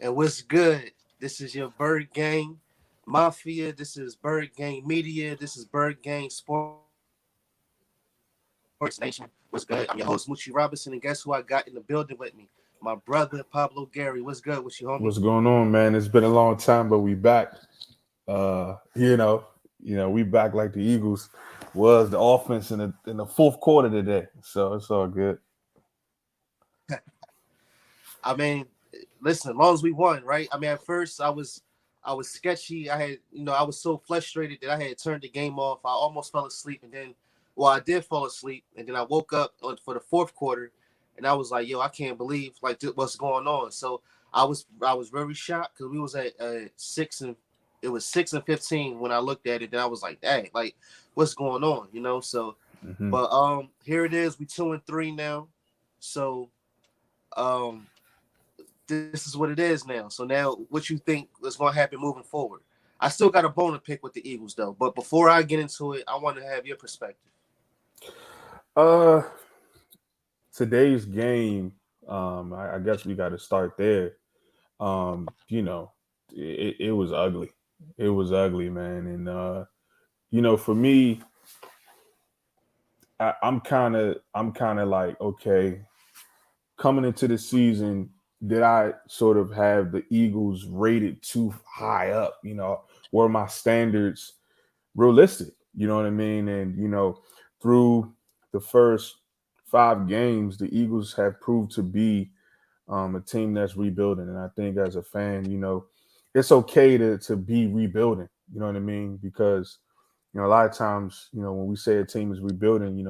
And what's good? This is your Bird Gang Mafia. This is Bird Gang Media. This is Bird Gang Sports Nation. What's good? I'm your host, Moochie Robinson. And guess who I got in the building with me? My brother, Pablo Gary. What's good with you, homie? What's going on, man? It's been a long time, but we back. Uh, you know, we back like the Eagles was the offense in the fourth quarter today. So it's all good. I mean, listen, as long as we won, right? I mean, at first I was sketchy. I was so frustrated that I had turned the game off. I almost fell asleep, and then, well, I did fall asleep, and then I woke up for the fourth quarter, and I was like, "Yo, I can't believe what's going on." So I was very shocked because we was at 6 and it was 6-15 when I looked at it. And I was like, "Dang, like what's going on?" So, Hmm. but here it is. We 2-3 now. So um this is what it is now. So now, what you think is going to happen moving forward? I still got a bone to pick with the Eagles, though. But before I get into it, I want to have your perspective. Uh, Today's game. I guess we got to start there. It was ugly. It was ugly, man. And for me, I'm kind of like, okay, coming into the season, did I sort of have the Eagles rated too high up? Were my standards realistic? You know what I mean? And through the first 5 games, the Eagles have proved to be a team that's rebuilding. And I think as a fan, it's okay to be rebuilding. You know what I mean? Because a lot of times, when we say a team is rebuilding,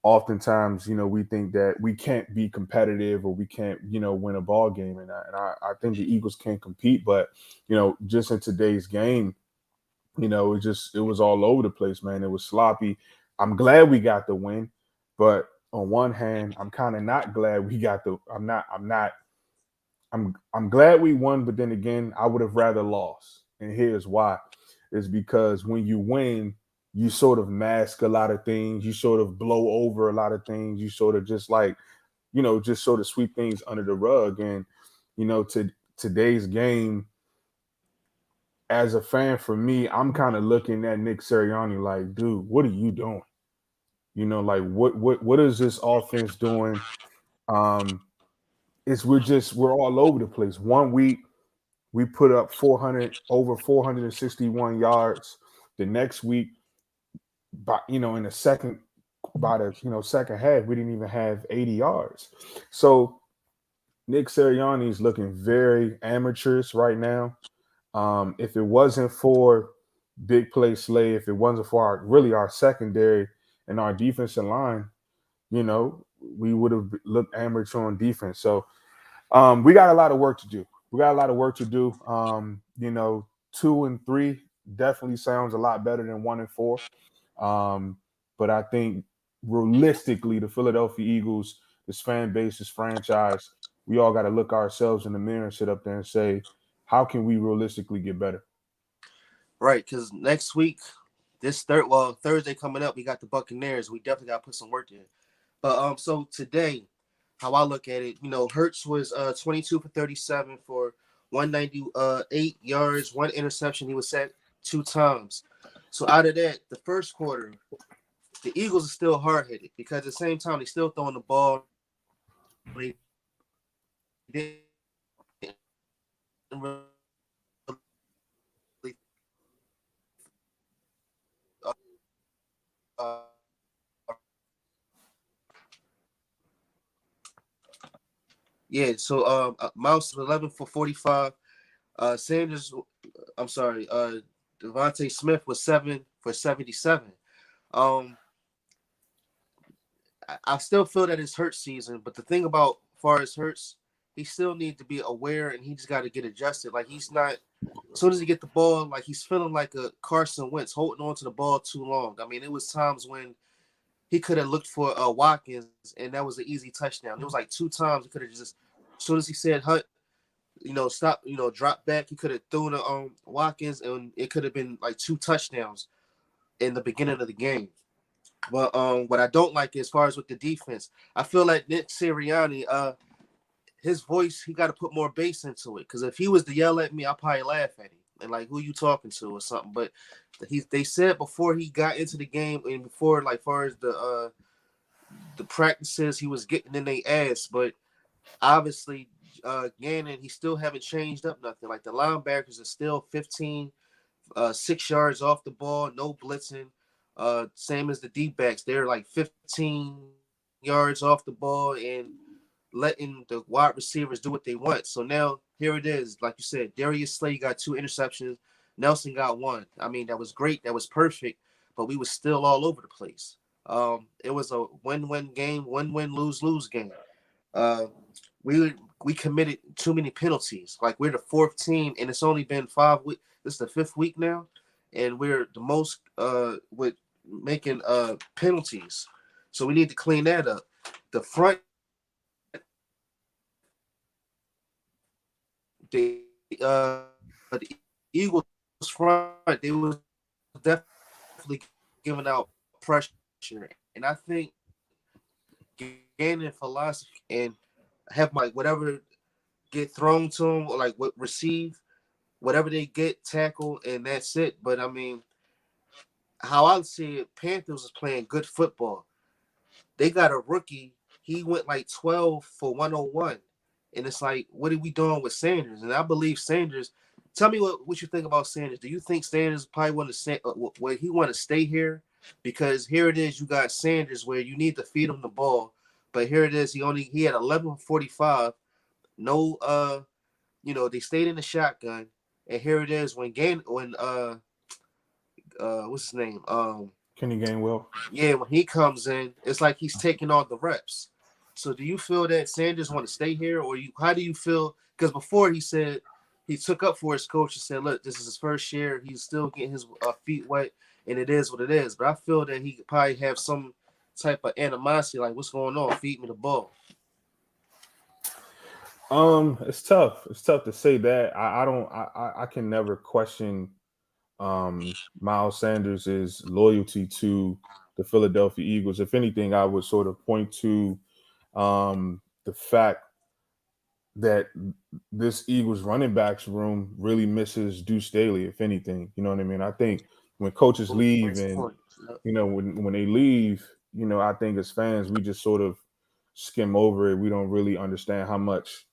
oftentimes, we think that we can't be competitive or we can't, win a ball game. And I think the Eagles can compete, but just in today's game, it was all over the place, man. It was sloppy. I'm glad we got the win, but on one hand, I'm kind of not glad we got the. I'm glad we won, but then again, I would have rather lost. And here's why: is because when you win, you sort of mask a lot of things. You sort of blow over a lot of things. You sort of just like, just sort of sweep things under the rug. And to today's game, as a fan, for me, I'm kind of looking at Nick Sirianni like, dude, what are you doing? Like what is this offense doing? Um, we're all over the place. One week we put up 461 yards. The next week, in the second half, we didn't even have 80 yards. So Nick Sirianni is looking very amateurish right now. If it wasn't for big play Slay, if it wasn't for our secondary and our defensive line, you know, we would have looked amateur on defense. So we got a lot of work to do. We got a lot of work to do. 2-3 definitely sounds a lot better than 1-4. Um, but I think realistically, the Philadelphia Eagles, this fan base, this franchise, we all got to look ourselves in the mirror and sit up there and say, how can we realistically get better? Right, because next week, Thursday coming up, we got the Buccaneers. We definitely got to put some work in. But so today, how I look at it, Hurts was 22 for 37 for 198 yards, one interception. He was sacked 2 times. So out of that, the first quarter, the Eagles are still hard headed because at the same time they still throwing the ball. They didn't really yeah. So Mouse was 11 for 45. Sanders, I'm sorry. Devontae Smith was 7 for 77. Um, I still feel that it's Hurts season, but the thing about far as Hurts, he still needs to be aware and he just got to get adjusted. Like he's not. As soon as he get the ball, like he's feeling like a Carson Wentz holding on to the ball too long. I mean, it was times when he could have looked for Watkins and that was an easy touchdown. It was like 2 times he could have just. As soon as he said Hunt, stop, drop back, he could have thrown to Watkins and it could have been like 2 touchdowns in the beginning of the game. But what I don't like as far as with the defense, I feel like Nick Sirianni, his voice, he got to put more bass into it. Because if he was to yell at me, I'll probably laugh at him and like, who you talking to or something. But they said before he got into the game and before like far as the practices, he was getting in their ass. But obviously, Gannon, he still haven't changed up nothing. Like the linebackers are still 15, 6 yards off the ball, no blitzing. Same as the D backs, they're like 15 yards off the ball and letting the wide receivers do what they want. So now here it is, like you said, Darius Slay got 2 interceptions, Nelson got one. I mean, that was great, that was perfect, but we was still all over the place. It was a win-win game, win-win, lose-lose game. Uh, we committed too many penalties. Like we're the fourth team, and it's only been 5 weeks. This is the fifth week now, and we're the most with making penalties. So we need to clean that up. The front, the Eagles front, they was definitely giving out pressure, and I think gaining philosophy and have my whatever get thrown to them or like what receive whatever they get tackle and that's it. But I mean, how I see it, Panthers is playing good football. They got a rookie. He went like 12 for 101. And it's like, what are we doing with Sanders? And I believe Sanders. Tell me what you think about Sanders. Do you think Sanders probably want to say where he want to stay here? Because here it is, you got Sanders where you need to feed him the ball, but here it is, he had 11:45. No, they stayed in the shotgun, and here it is when what's his name Kenny Gainwell. yeah, when he comes in, it's like he's taking all the reps. So do you feel that Sanders want to stay here, or how do you feel? Because before he said he took up for his coach and said, "Look, this is his first year. He's still getting his feet wet, and it is what it is." But I feel that he could probably have some type of animosity, like, "What's going on? Feed me the ball." It's tough. It's tough to say that. I don't. I can never question Miles Sanders' loyalty to the Philadelphia Eagles. If anything, I would sort of point to the fact that this Eagles running backs room really misses Deuce Staley, if anything. You know what I mean? I think when coaches leave Nice and, point. Yep. when they leave, I think as fans, we just sort of skim over it. We don't really understand how much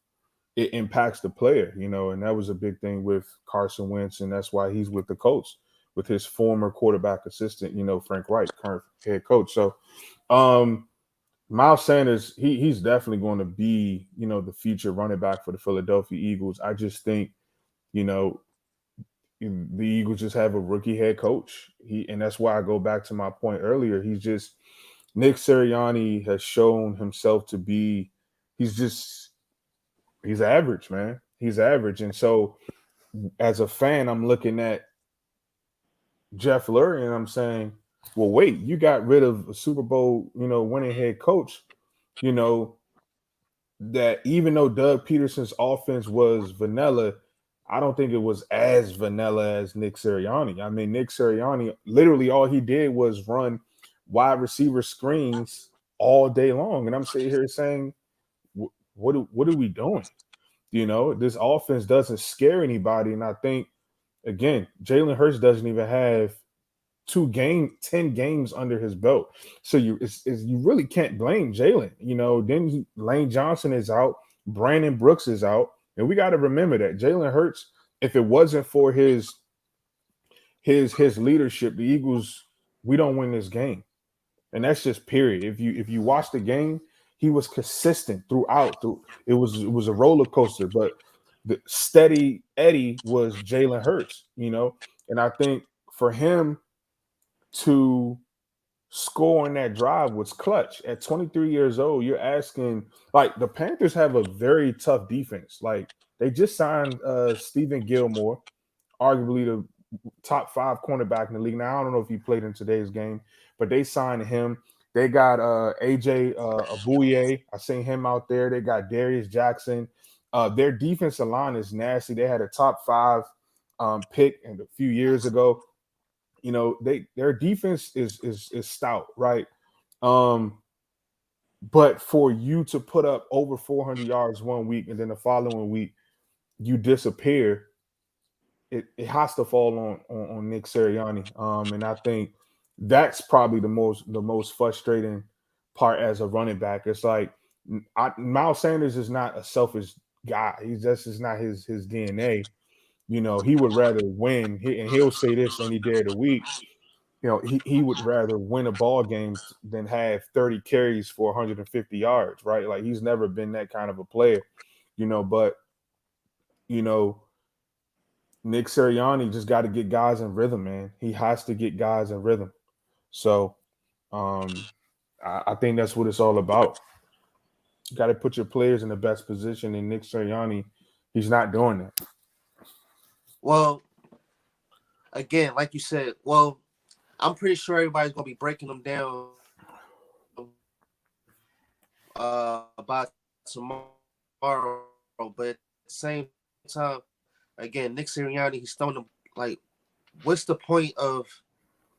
it impacts the player, and that was a big thing with Carson Wentz, and that's why he's with the Colts, with his former quarterback assistant, Frank Reich, current head coach. So, Miles Sanders, he's definitely going to be, the future running back for the Philadelphia Eagles. I just think, you know, the Eagles just have a rookie head coach. And that's why I go back to my point earlier. Nick Sirianni has shown himself to be, he's average, man. He's average. And so as a fan, I'm looking at Jeff Lurie and I'm saying, well, wait, you got rid of a Super Bowl, winning head coach, you know, that even though Doug Peterson's offense was vanilla, I don't think it was as vanilla as Nick Sirianni. I mean, Nick Sirianni, literally all he did was run wide receiver screens all day long. And I'm sitting here saying, what are we doing? This offense doesn't scare anybody. And I think, again, Jalen Hurts doesn't even have 10 games under his belt. So you really can't blame Jalen. Then Lane Johnson is out, Brandon Brooks is out. And we got to remember that Jalen Hurts, if it wasn't for his leadership, the Eagles, we don't win this game. And that's just period. If you watch the game, he was consistent throughout. It was a roller coaster, but the steady Eddie was Jalen Hurts, and I think for him to score on that drive was clutch. At 23 years old, you're asking, like, the Panthers have a very tough defense. Like, they just signed Stephen Gilmore, arguably the top 5 cornerback in the league. Now, I don't know if he played in today's game, but they signed him. They got AJ Abuye. I seen him out there. They got Darius Jackson. Their defensive line is nasty. They had a top 5 pick a few years ago. Their defense is stout, right? But for you to put up over 400 yards one week and then the following week you disappear, it has to fall on Nick Sirianni. And I think that's probably the most frustrating part as a running back. It's like Miles Sanders is not a selfish guy. He's just is not his DNA. He would rather win. And he'll say this any day of the week. He would rather win a ball game than have 30 carries for 150 yards, right? Like he's never been that kind of a player, but you know, Nick Sirianni just got to get guys in rhythm, man. He has to get guys in rhythm. So um I think that's what it's all about. You got to put your players in the best position, and Nick Sirianni, he's not doing that. Well, again, like you said, well, I'm pretty sure everybody's gonna be breaking them down by tomorrow. But at the same time, again, Nick Sirianni, he's throwing them like, what's the point of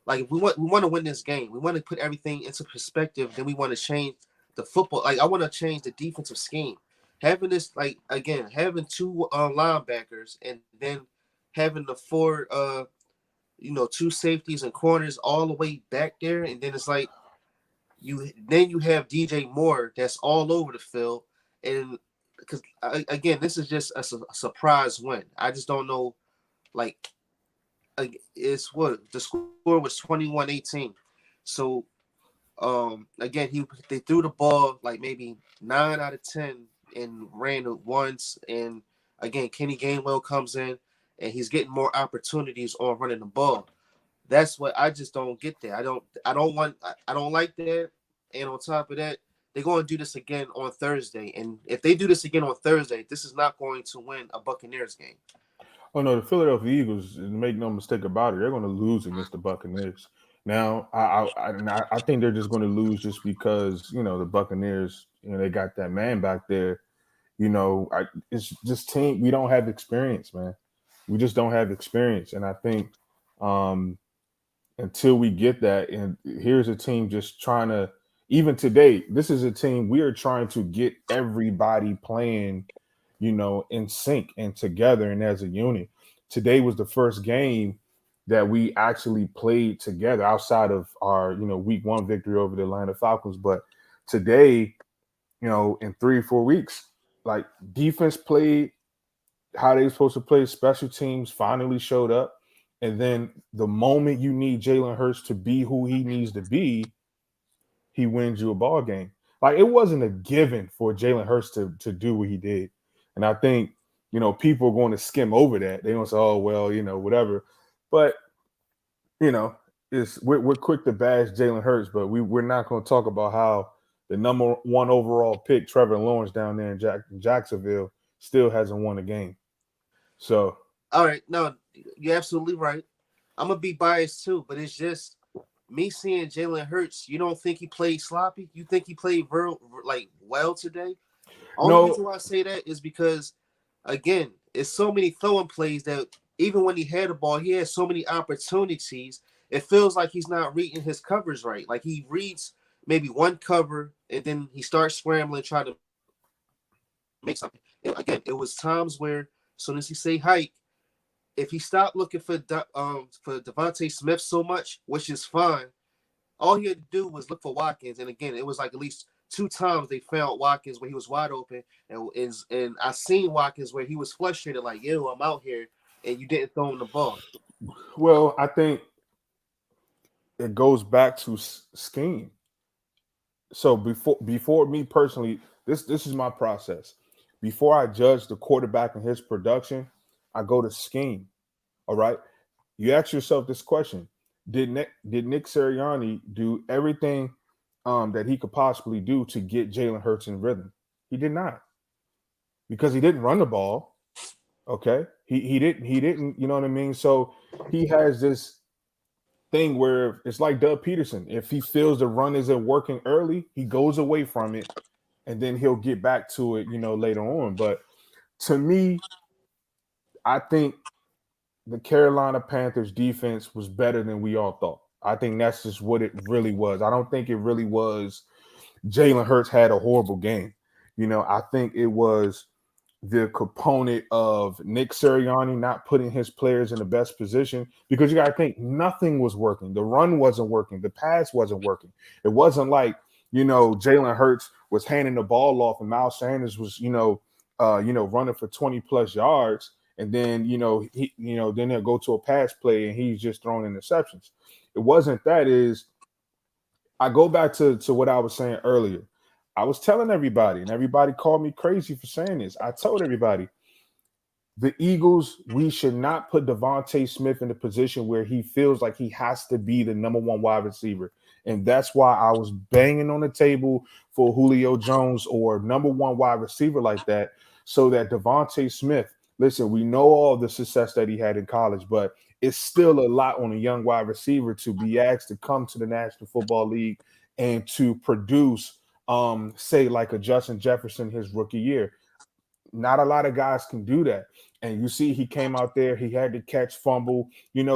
like if we want to win this game, we want to put everything into perspective. Then we want to change the football. Like I want to change the defensive scheme. Having this like again, having two linebackers and then having the four two safeties and corners all the way back there, and then it's like you have DJ Moore that's all over the field, and because again, this is just a surprise win. I just don't know, like it's what the score was 21-18. So again they threw the ball like maybe 9 out of 10 and ran it once, and again Kenny Gainwell comes in and he's getting more opportunities on running the ball. That's what I just don't get there. I don't like that. And on top of that, they're going to do this again on Thursday. And if they do this again on Thursday, this is not going to win a Buccaneers game. Oh no, the Philadelphia Eagles, make no mistake about it, they're going to lose against the Buccaneers. Now, I think they're just going to lose just because the Buccaneers, they got that man back there. It's just team. We don't have experience, man. We just don't have experience, and I think um, until we get that, and here's a team just trying to. Even today, this is a team we are trying to get everybody playing, in sync and together and as a unit. Today was the first game that we actually played together outside of our, week one victory over the Atlanta Falcons. But today, in 3 or 4 weeks, like defense played how they were supposed to play. Special teams finally showed up. And then the moment you need Jalen Hurts to be who he needs to be, he wins you a ball game. Like it wasn't a given for Jalen Hurts to do what he did. And I think, people are going to skim over that. They're going to say, oh, well, whatever. But, you know, we're quick to bash Jalen Hurts, but we're not going to talk about how the number one overall pick, Trevor Lawrence, down there in Jacksonville, still hasn't won a game. So, all right, no, you're absolutely right. I'm gonna be biased too, but it's just me seeing Jalen Hurts. You don't think he played sloppy? You think he played well today? Only no, reason why I say that is because, again, it's so many throwing plays that even when he had the ball, he had so many opportunities. It feels like he's not reading his covers right. Like he reads maybe one cover and then he starts scrambling, trying to make something. And again, it was times where, as soon as he say hike, if he stopped looking for Devontae Smith so much, which is fine, all he had to do was look for Watkins. And again, it was like at least 2 times they found Watkins where he was wide open, and I seen Watkins where he was frustrated, like, "Yo, I'm out here, and you didn't throw him the ball." well, I think it goes back to scheme. So before me personally, this is my process. Before I judge the quarterback and his production, I go to scheme. All right. You ask yourself this question: Did Nick Sirianni do everything that he could possibly do to get Jalen Hurts in rhythm? He did not, because he didn't run the ball. Okay, he didn't. You know what I mean? So he has this thing where it's like Doug Peterson. If he feels the run isn't working early, he goes away from it, and then he'll get back to it, later on. But to me, I think the Carolina Panthers defense was better than we all thought. I think that's just what it really was. I don't think it really was Jalen Hurts had a horrible game. I think it was the component of Nick Sirianni not putting his players in the best position, because you got to think nothing was working. The run wasn't working. The pass wasn't working. It wasn't like, Jalen Hurts was handing the ball off and Miles Sanders was, running for 20 plus yards. And then, then they'll go to a pass play and he's just throwing interceptions. It wasn't that. I go back to what I was saying earlier. I was telling everybody, and everybody called me crazy for saying this. I told everybody, the Eagles, we should not put Devontae Smith in a position where he feels like he has to be the number one wide receiver. And that's why I was banging on the table for Julio Jones or number one wide receiver like that, so that Devontae Smith, listen, we know all the success that he had in college, but it's still a lot on a young wide receiver to be asked to come to the National Football League and to produce, say, like a Justin Jefferson his rookie year. Not a lot of guys can do that. And you see, he came out there, he had to catch, fumble,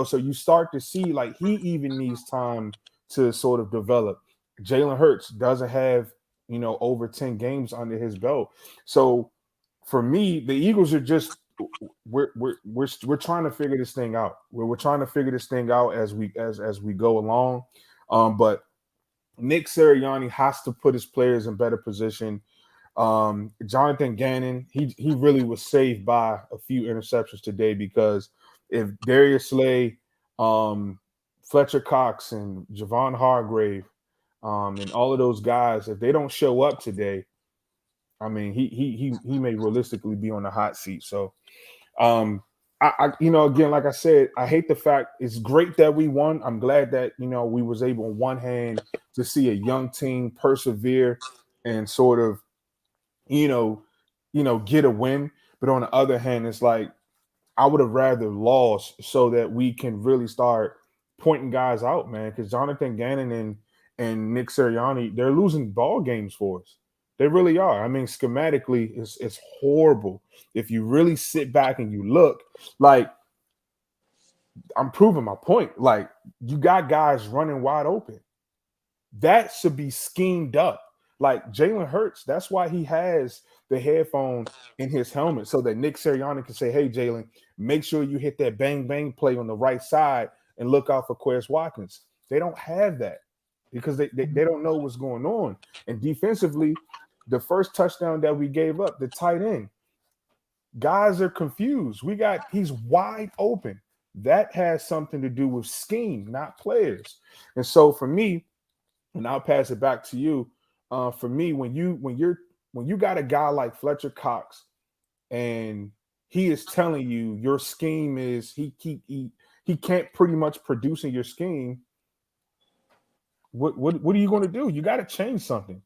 so you start to see like he even needs time to sort of develop. Jalen Hurts doesn't have, over 10 games under his belt. So for me, the Eagles are just we're trying to figure this thing out. We're trying to figure this thing out as we go along. But Nick Sirianni has to put his players in better position. Jonathan Gannon, he really was saved by a few interceptions today, because if Darius Slay, Fletcher Cox, and Javon Hargrave, and all of those guys, if they don't show up today, I mean, he may realistically be on the hot seat. So, again, like I said, I hate the fact it's great that we won. I'm glad that we was able on one hand to see a young team persevere and sort of get a win. But on the other hand, it's like I would have rather lost so that we can really start pointing guys out, man. Because Jonathan Gannon and Nick Sirianni, they're losing ball games for us. They really are. I mean, schematically, it's horrible. If you really sit back and you look, like, I'm proving my point. Like, you got guys running wide open. That should be schemed up. Like Jalen Hurts, that's why he has the headphone in his helmet, so that Nick Sirianni can say, hey, Jalen, make sure you hit that bang, bang play on the right side and look out for Quez Watkins. They don't have that because they don't know what's going on. And defensively, the first touchdown that we gave up, the tight end, guys are confused. He's wide open. That has something to do with scheme, not players. And so for me, and I'll pass it back to you. For me, when you got a guy like Fletcher Cox, and he is telling you your scheme is he can't pretty much produce in your scheme. What are you going to do? You got to change something,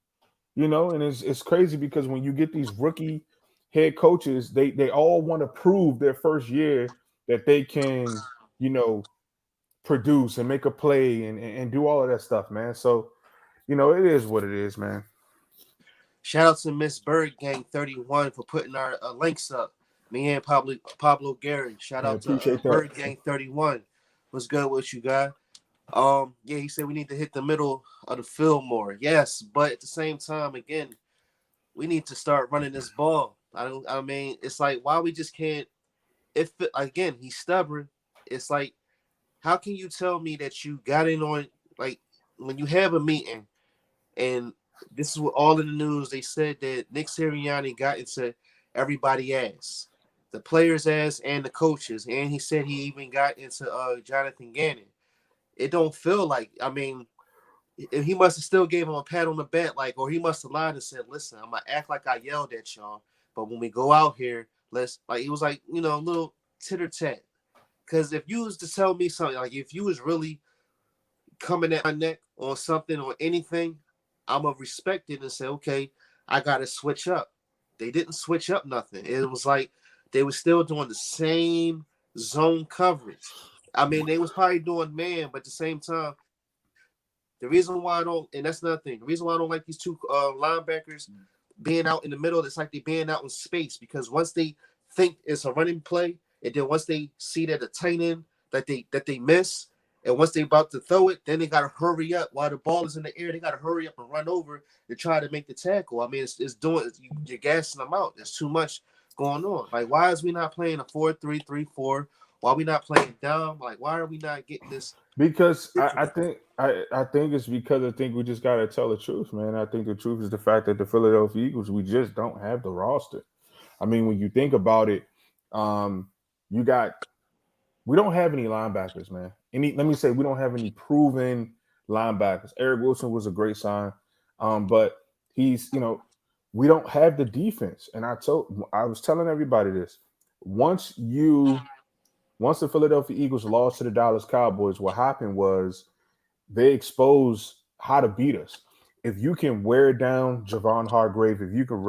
And it's crazy because when you get these rookie head coaches, they all want to prove their first year that they can, produce and make a play and do all of that stuff, man. So. It is what it is, man. Shout out to Miss Bird Gang 31 for putting our links up. Me and Pablo Gary. Shout I out to appreciate that. Bird Gang 31. What's good with you, guy? Yeah, he said we need to hit the middle of the field more. Yes, but at the same time, again, we need to start running this ball. I mean, it's like why we just can't. If again, he's stubborn. It's like, how can you tell me that you got in on, like, when you have a meeting? And this is what all in the news. They said that Nick Sirianni got into everybody's ass, the players' ass and the coaches. And he said he even got into Jonathan Gannon. It don't feel like, I mean, he must have still gave him a pat on the back, like, or he must have lied and said, listen, I'm going to act like I yelled at y'all. But when we go out here, let's, like, it was like, a little titter tat. Because if you was to tell me something, like, if you was really coming at my neck on something or anything, I'm gonna respect it and say, okay, I gotta switch up. They didn't switch up nothing. It was like they were still doing the same zone coverage. I mean, they was probably doing man, but at the same time, the reason why I don't, and that's another thing, the reason why I don't like these two linebackers being out in the middle, it's like they being out in space, because once they think it's a running play, and then once they see that the tight end that they miss, And once they about to throw it, then they gotta hurry up while the ball is in the air. They gotta hurry up and run over to try to make the tackle. I mean, it's doing you're gassing them out. There's too much going on. Like, why is we not playing a 4-3-3-4? Why are we not playing down? Like, why are we not getting this? Because I think it's because I think we just gotta tell the truth, man. I think the truth is the fact that the Philadelphia Eagles, we just don't have the roster. I mean, when you think about it, um, you got we don't have any linebackers, man. Let me say we don't have any proven linebackers. Eric Wilson was a great sign, but he's we don't have the defense. And I was telling everybody this. Once you once the Philadelphia Eagles lost to the Dallas Cowboys, what happened was they exposed how to beat us. If you can wear down Javon Hargrave, if you can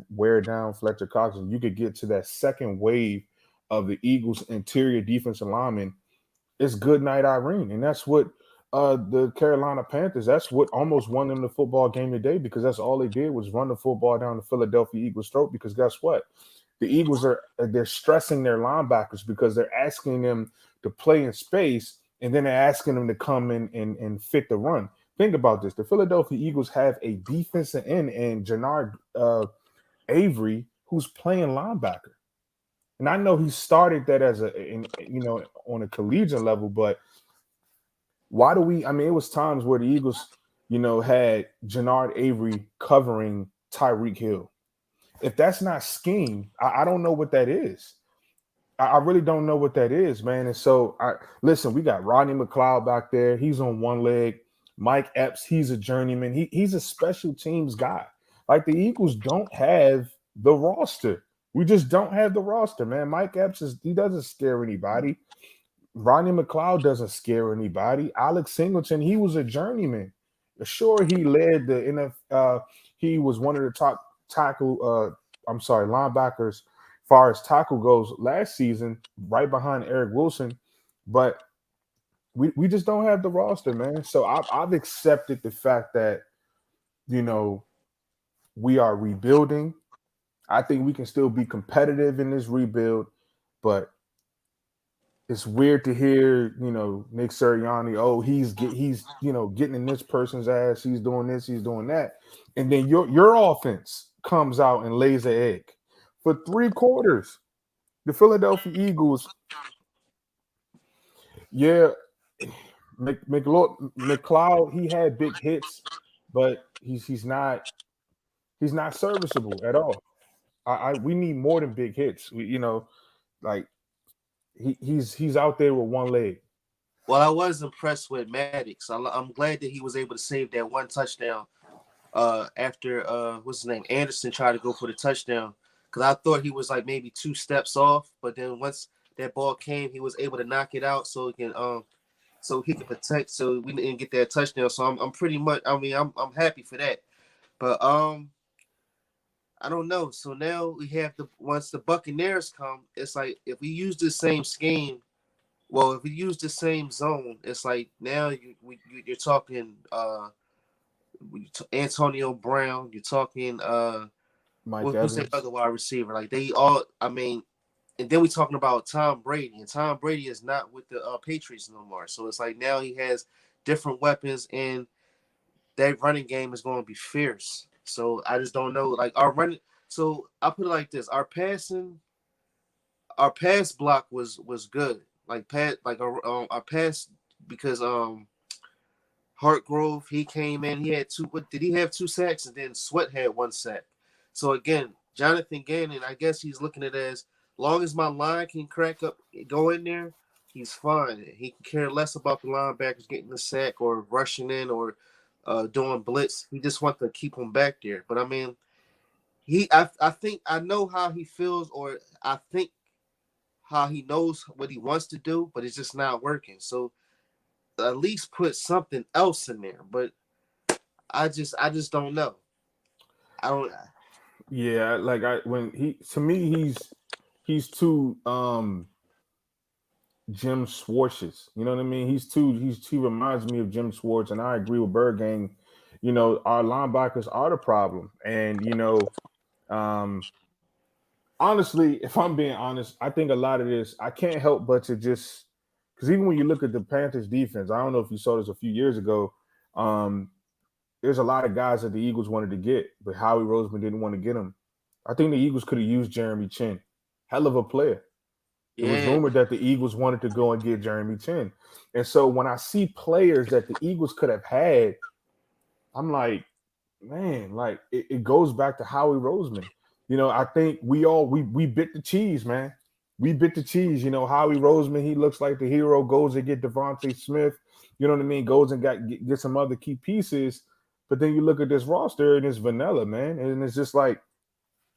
wear down Fletcher Cox, and you could get to that second wave of the Eagles' interior defensive linemen, it's good night, Irene. And that's what the Carolina Panthers, that's what almost won them the football game today, because that's all they did was run the football down the Philadelphia Eagles' throat. Because guess what? The Eagles they're stressing their linebackers because they're asking them to play in space, and then they're asking them to come in and fit the run. Think about this. The Philadelphia Eagles have a defensive end and Jannard Avery who's playing linebacker. And I know he started that on a collegiate level, but why do we? I mean, it was times where the Eagles, had Jannard Avery covering Tyreek Hill. If that's not scheme, I don't know what that is. I really don't know what that is, man. And so, listen. We got Rodney McLeod back there. He's on one leg. Mike Epps, he's a journeyman. He's a special teams guy. Like, the Eagles don't have the roster. We just don't have the roster, man. Mike Epps he doesn't scare anybody. Rodney McLeod doesn't scare anybody. Alex Singleton, he was a journeyman. Sure, he led the NFL. He was one of the top linebackers, far as tackle goes last season, right behind Eric Wilson. But we just don't have the roster, man. So I've accepted the fact that we are rebuilding. I think we can still be competitive in this rebuild, but it's weird to hear, Nick Sirianni, oh, he's getting in this person's ass, he's doing this, he's doing that. And then your offense comes out and lays an egg. For 3 quarters, the Philadelphia Eagles, yeah, McLeod, he had big hits, but he's not serviceable at all. We need more than big hits. Like he's out there with one leg. Well, I was impressed with Maddox. I'm glad that he was able to save that one touchdown after what's his name, Anderson tried to go for the touchdown, because I thought he was like maybe 2 steps off, but then once that ball came, he was able to knock it out so he can protect, so we didn't get that touchdown. So I'm pretty much, I mean, I'm happy for that. But I don't know. So now we have once the Buccaneers come, it's like if we use the same scheme, well, if we use the same zone, it's like now you're talking Antonio Brown, you're talking Mike who's that Evans. other wide receiver? Like, they all, I mean, and then we're talking about Tom Brady, and Tom Brady is not with the Patriots no more. So it's like now he has different weapons, and that running game is going to be fierce. So I just don't know, like, our running. So I put it like this: our pass block was good. Like, our pass, because Hartgrove, he came in, he had two. What did he have? 2 sacks, and then Sweat had 1 sack. So again, Jonathan Gannon, I guess he's looking at it as long as my line can crack up, go in there, he's fine. He can care less about the linebackers getting the sack or rushing in or doing blitz. He just wants to keep them back there. But I mean, I think I know how he feels, or I think how he knows what he wants to do, but it's just not working. So at least put something else in there. But I just don't know. I don't. Yeah, like when he to me he's too Jim Schwartz. You know what I mean? He reminds me of Jim Schwartz, and I agree with Bergang. Our linebackers are the problem, and um, honestly, if I'm being honest, I think a lot of this I can't help but to just because even when you look at the Panthers defense, I don't know if you saw this a few years ago. Um, there's a lot of guys that the Eagles wanted to get, but Howie Roseman didn't want to get them. I think the Eagles could have used Jeremy Chin. Hell of a player. It was Yeah, rumored that the Eagles wanted to go and get Jeremy Chin. And so when I see players that the Eagles could have had, I'm like, man, like it goes back to Howie Roseman. I think we bit the cheese, man. We bit the cheese. Howie Roseman, he looks like the hero, goes and get Devontae Smith, you know what I mean? Goes and get some other key pieces. But then you look at this roster and it's vanilla, man. And it's just like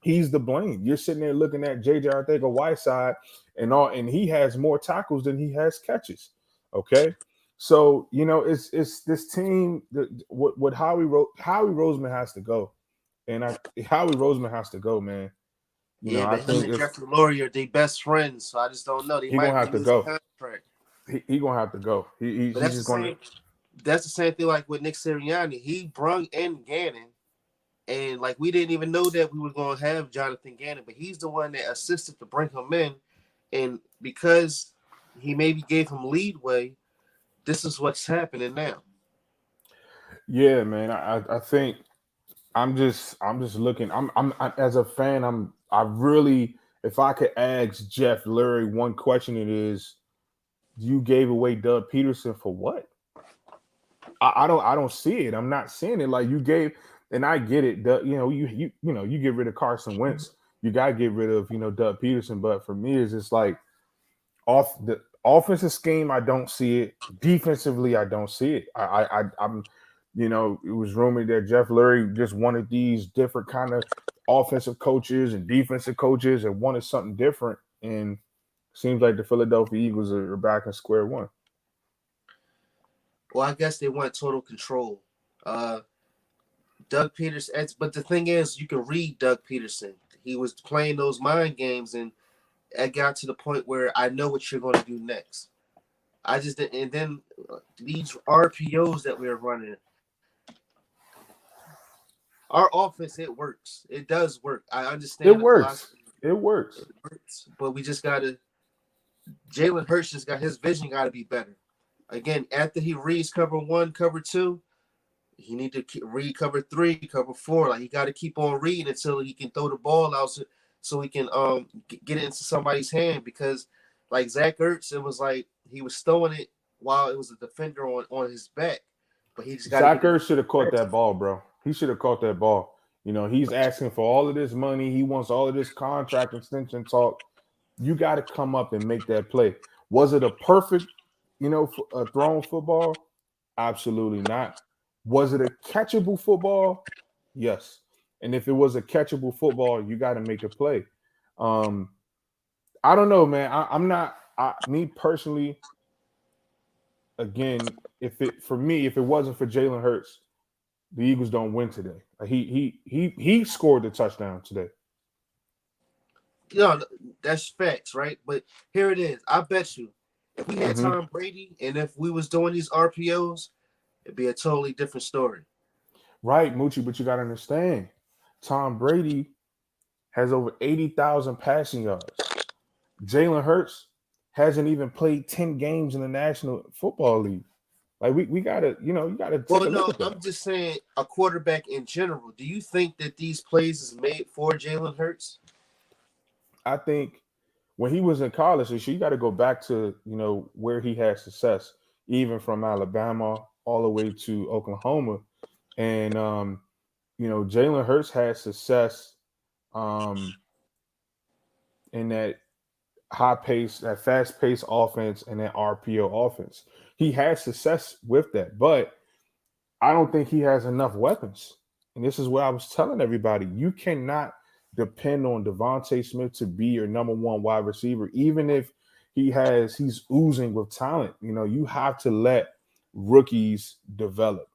he's the blame. You're sitting there looking at JJ Arthega-Whiteside and he has more tackles than he has catches. Okay. So, it's this team that what Howie Roseman has to go. And Howie Roseman has to go, man. yeah, I but him think and it's Jeffrey Lurie are they best friends, so I just don't know. They he gonna might have to renew his go. contract. He gonna have to go. But He's just gonna. that's the same thing like with Nick Sirianni. He brung in Gannon, and like we didn't even know that we were gonna have Jonathan Gannon, but he's the one that assisted to bring him in, and because he maybe gave him leadway, this is what's happening now. Yeah, man. I think I'm just looking. As a fan. I really, if I could ask Jeff Lurie one question, it is, you gave away Doug Peterson for what? I don't see it. I'm not seeing it. Like you gave, and I get it. You get rid of Carson Wentz, you gotta get rid of Doug Peterson. But for me, it's just like off the offensive scheme, I don't see it. Defensively, I don't see it. I'm it was rumored that Jeff Lurie just wanted these different kind of offensive coaches and defensive coaches and wanted something different. And seems like the Philadelphia Eagles are back in square one. Well, I guess they want total control. Doug Peterson, but the thing is, you can read Doug Peterson. He was playing those mind games, and it got to the point where I know what you're going to do next. I just didn't, and then these RPOs that we're running, our offense, it works. It does work. I It understand the works. philosophy. It It works. works, but we just gotta. Jalen Hurts just got his vision got to be better. Again, after he reads cover one, cover two, he need to read cover three, cover four. Like he got to keep on reading until he can throw the ball out, so he can get it into somebody's hand. Because like Zach Ertz, it was like he was throwing it while it was a defender on his back, but he just got to Zach get it. Ertz should have caught that ball, bro. He should have caught that ball. He's asking for all of this money. He wants all of this contract extension talk. You got to come up and make that play. Was it a perfect, thrown football? Absolutely not. Was it a catchable football? Yes. And if it was a catchable football, you got to make the play. Um, I don't know, man. I'm not. Me personally, again, if it wasn't for Jalen Hurts, the Eagles don't win today. He scored the touchdown today. You know, that's facts, right? But here it is. I bet you, if we had Mm-hmm. Tom Brady and if we was doing these RPOs, it'd be a totally different story. Right, Moochie, but you got to understand, Tom Brady has over 80,000 passing yards. Jalen Hurts hasn't even played 10 games in the National Football League. Like we gotta, you gotta take Well, a look no, at that. I'm just saying a quarterback in general. Do you think that these plays is made for Jalen Hurts? I think when he was in college, you got to go back to where he had success, even from Alabama all the way to Oklahoma, and Jalen Hurts had success um, in that high pace, that fast paced offense, and that RPO offense. He had success with that, but I don't think he has enough weapons. And this is what I was telling everybody. You cannot depend on Devontae Smith to be your number one wide receiver, even if he's oozing with talent. You have to let rookies develop,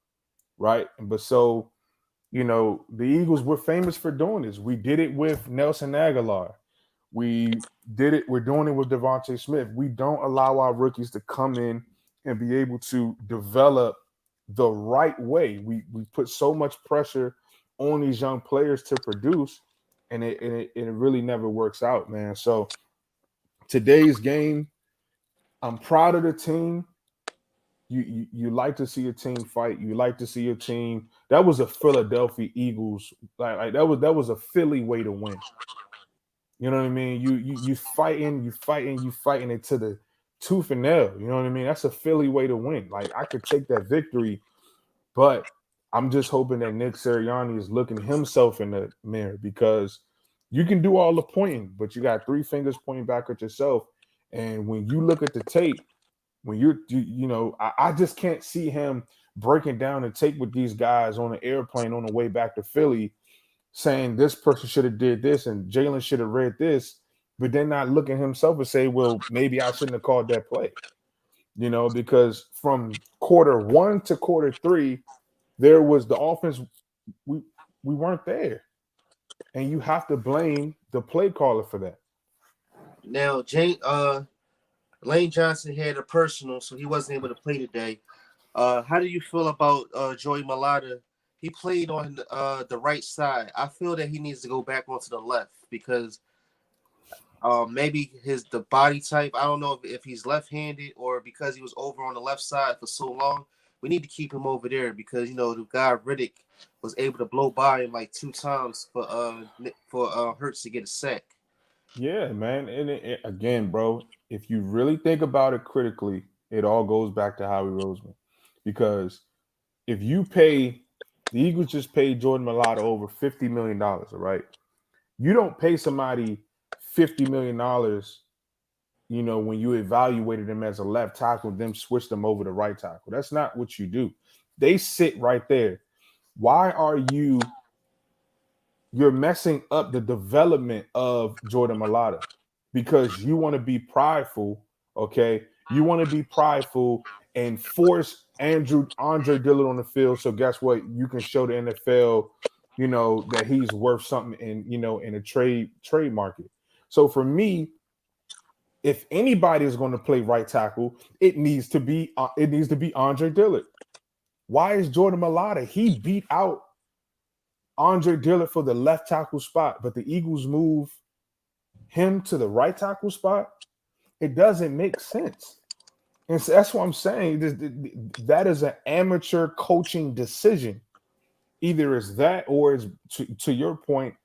right? But so, the Eagles were famous for doing this. We did it with Nelson Aguilar. We're doing it with Devontae Smith. We don't allow our rookies to come in and be able to develop the right way. We put so much pressure on these young players to produce, and it really never works out, man. So today's game, I'm proud of the team. You like to see a team fight. You like to see a team. That was a Philadelphia Eagles, like that was a Philly way to win. You know what I mean? You fighting, you fighting it to the tooth and nail. You know what I mean? That's a Philly way to win. Like I could take that victory, but I'm just hoping that Nick Sirianni is looking himself in the mirror, because you can do all the pointing, but you got three fingers pointing back at yourself. And when you look at the tape, when I just can't see him breaking down the tape with these guys on an airplane on the way back to Philly, saying this person should have did this and Jalen should have read this, but then not look at himself and say, well, maybe I shouldn't have called that play. Because from quarter one to quarter three, there was the offense. We we weren't there, and you have to blame the play caller for that. Now, Lane Johnson had a personal, so he wasn't able to play today. How do you feel about Joey Malata? He played on the right side. I feel that he needs to go back onto the left because maybe the body type. I don't know if he's left-handed or because he was over on the left side for so long. We need to keep him over there because the guy Riddick was able to blow by him like 2 times for Hurts to get a sack. Yeah, man. And again, bro, if you really think about it critically, it all goes back to Howie Roseman, because if you pay the Eagles just paid Jordan Mailata over $50 million, all right? You don't pay somebody $50 million, when you evaluated them as a left tackle, then switch them over to right tackle. That's not what you do. They sit right there. Why are you're messing up the development of Jordan Mailata because you want to be prideful, okay? You want to be prideful and force Andre Dillard on the field. So guess what? You can show the NFL, that he's worth something in a trade market. So for me, if anybody is going to play right tackle, it needs to be Andre Dillard. Why is Jordan Mailata? He beat out Andre Dillard for the left tackle spot, but the Eagles move him to the right tackle spot. It doesn't make sense. And so that's what I'm saying. That is an amateur coaching decision. Either it's that or it's to your point,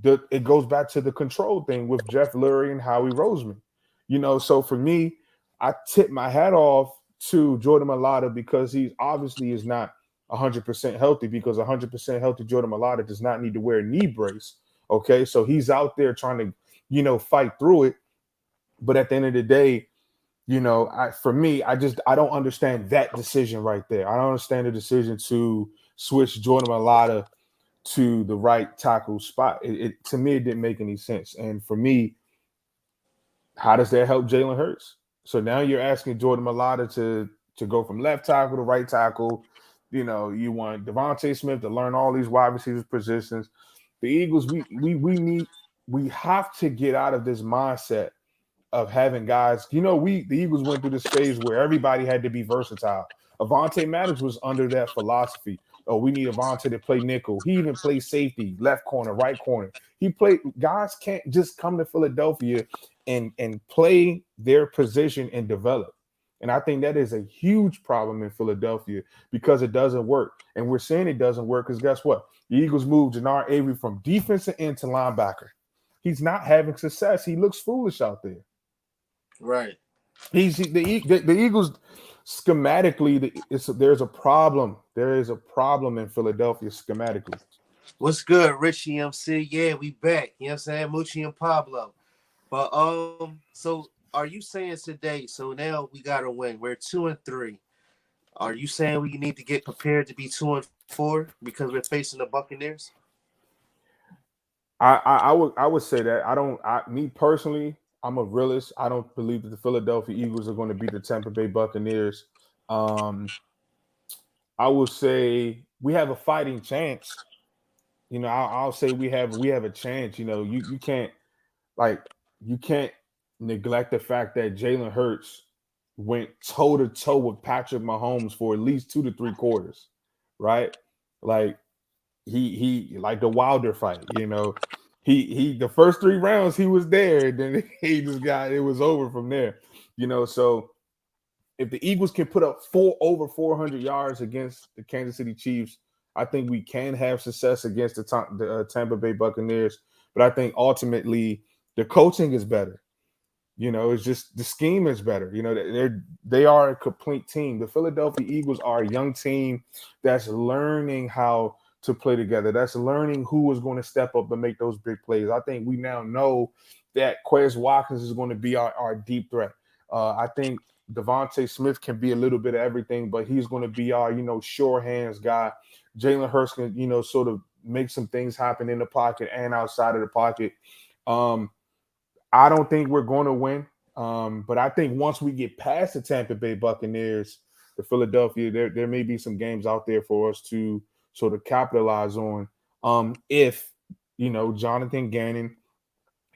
it goes back to the control thing with Jeff Lurie and Howie Roseman. So for me, I tip my hat off to Jordan Mailata because he obviously is not 100% healthy, because 100% healthy Jordan Mailata does not need to wear a knee brace. Okay, so he's out there trying to, fight through it. But at the end of the day, for me, I don't understand that decision right there. I don't understand the decision to switch Jordan Mailata to the right tackle spot. To me, it didn't make any sense. And for me, how does that help Jalen Hurts? So now you're asking Jordan Mailata to go from left tackle to right tackle. You want Devontae Smith to learn all these wide receivers positions. The Eagles, we have to get out of this mindset of having guys. The Eagles went through this phase where everybody had to be versatile. Avonte Maddox was under that philosophy. Oh, we need Avonte to play nickel. He even plays safety, left corner, right corner. Guys can't just come to Philadelphia and play their position and develop. And I think that is a huge problem in Philadelphia because it doesn't work. And we're saying it doesn't work because guess what? The Eagles moved Jannard Avery from defensive end to linebacker. He's not having success. He looks foolish out there. Right. The Eagles schematically. There's a problem. There is a problem in Philadelphia schematically. What's good, Richie MC? Yeah, we back. You know what I'm saying? Moochie and Pablo. But so are you saying today? So now we gotta win. We're 2-3. Are you saying we need to get prepared to be 2-4 because we're facing the Buccaneers? I would say that me personally, I'm a realist. I don't believe that the Philadelphia Eagles are going to beat the Tampa Bay Buccaneers. Um, I will say we have a fighting chance. I'll say we have a chance. Like you can't neglect the fact that Jalen Hurts went toe to toe with Patrick Mahomes for at least 2 to 3 quarters, right? Like he like the Wilder fight, he the first 3 rounds he was there, and then he just got it was over from there. So if the Eagles can put up over 400 yards against the Kansas City Chiefs, I think we can have success against the Tampa Bay Buccaneers. But I think ultimately the coaching is better. It's just the scheme is better. They are a complete team. The Philadelphia Eagles are a young team that's learning how to play together. That's learning who is going to step up and make those big plays. I think we now know that Quez Watkins is going to be our deep threat. I think Devontae Smith can be a little bit of everything, but he's going to be our, sure hands guy. Jalen Hurts can, sort of make some things happen in the pocket and outside of the pocket. I don't think we're going to win. But I think once we get past the Tampa Bay Buccaneers, the Philadelphia, there may be some games out there for us to sort of capitalize on. If, Jonathan Gannon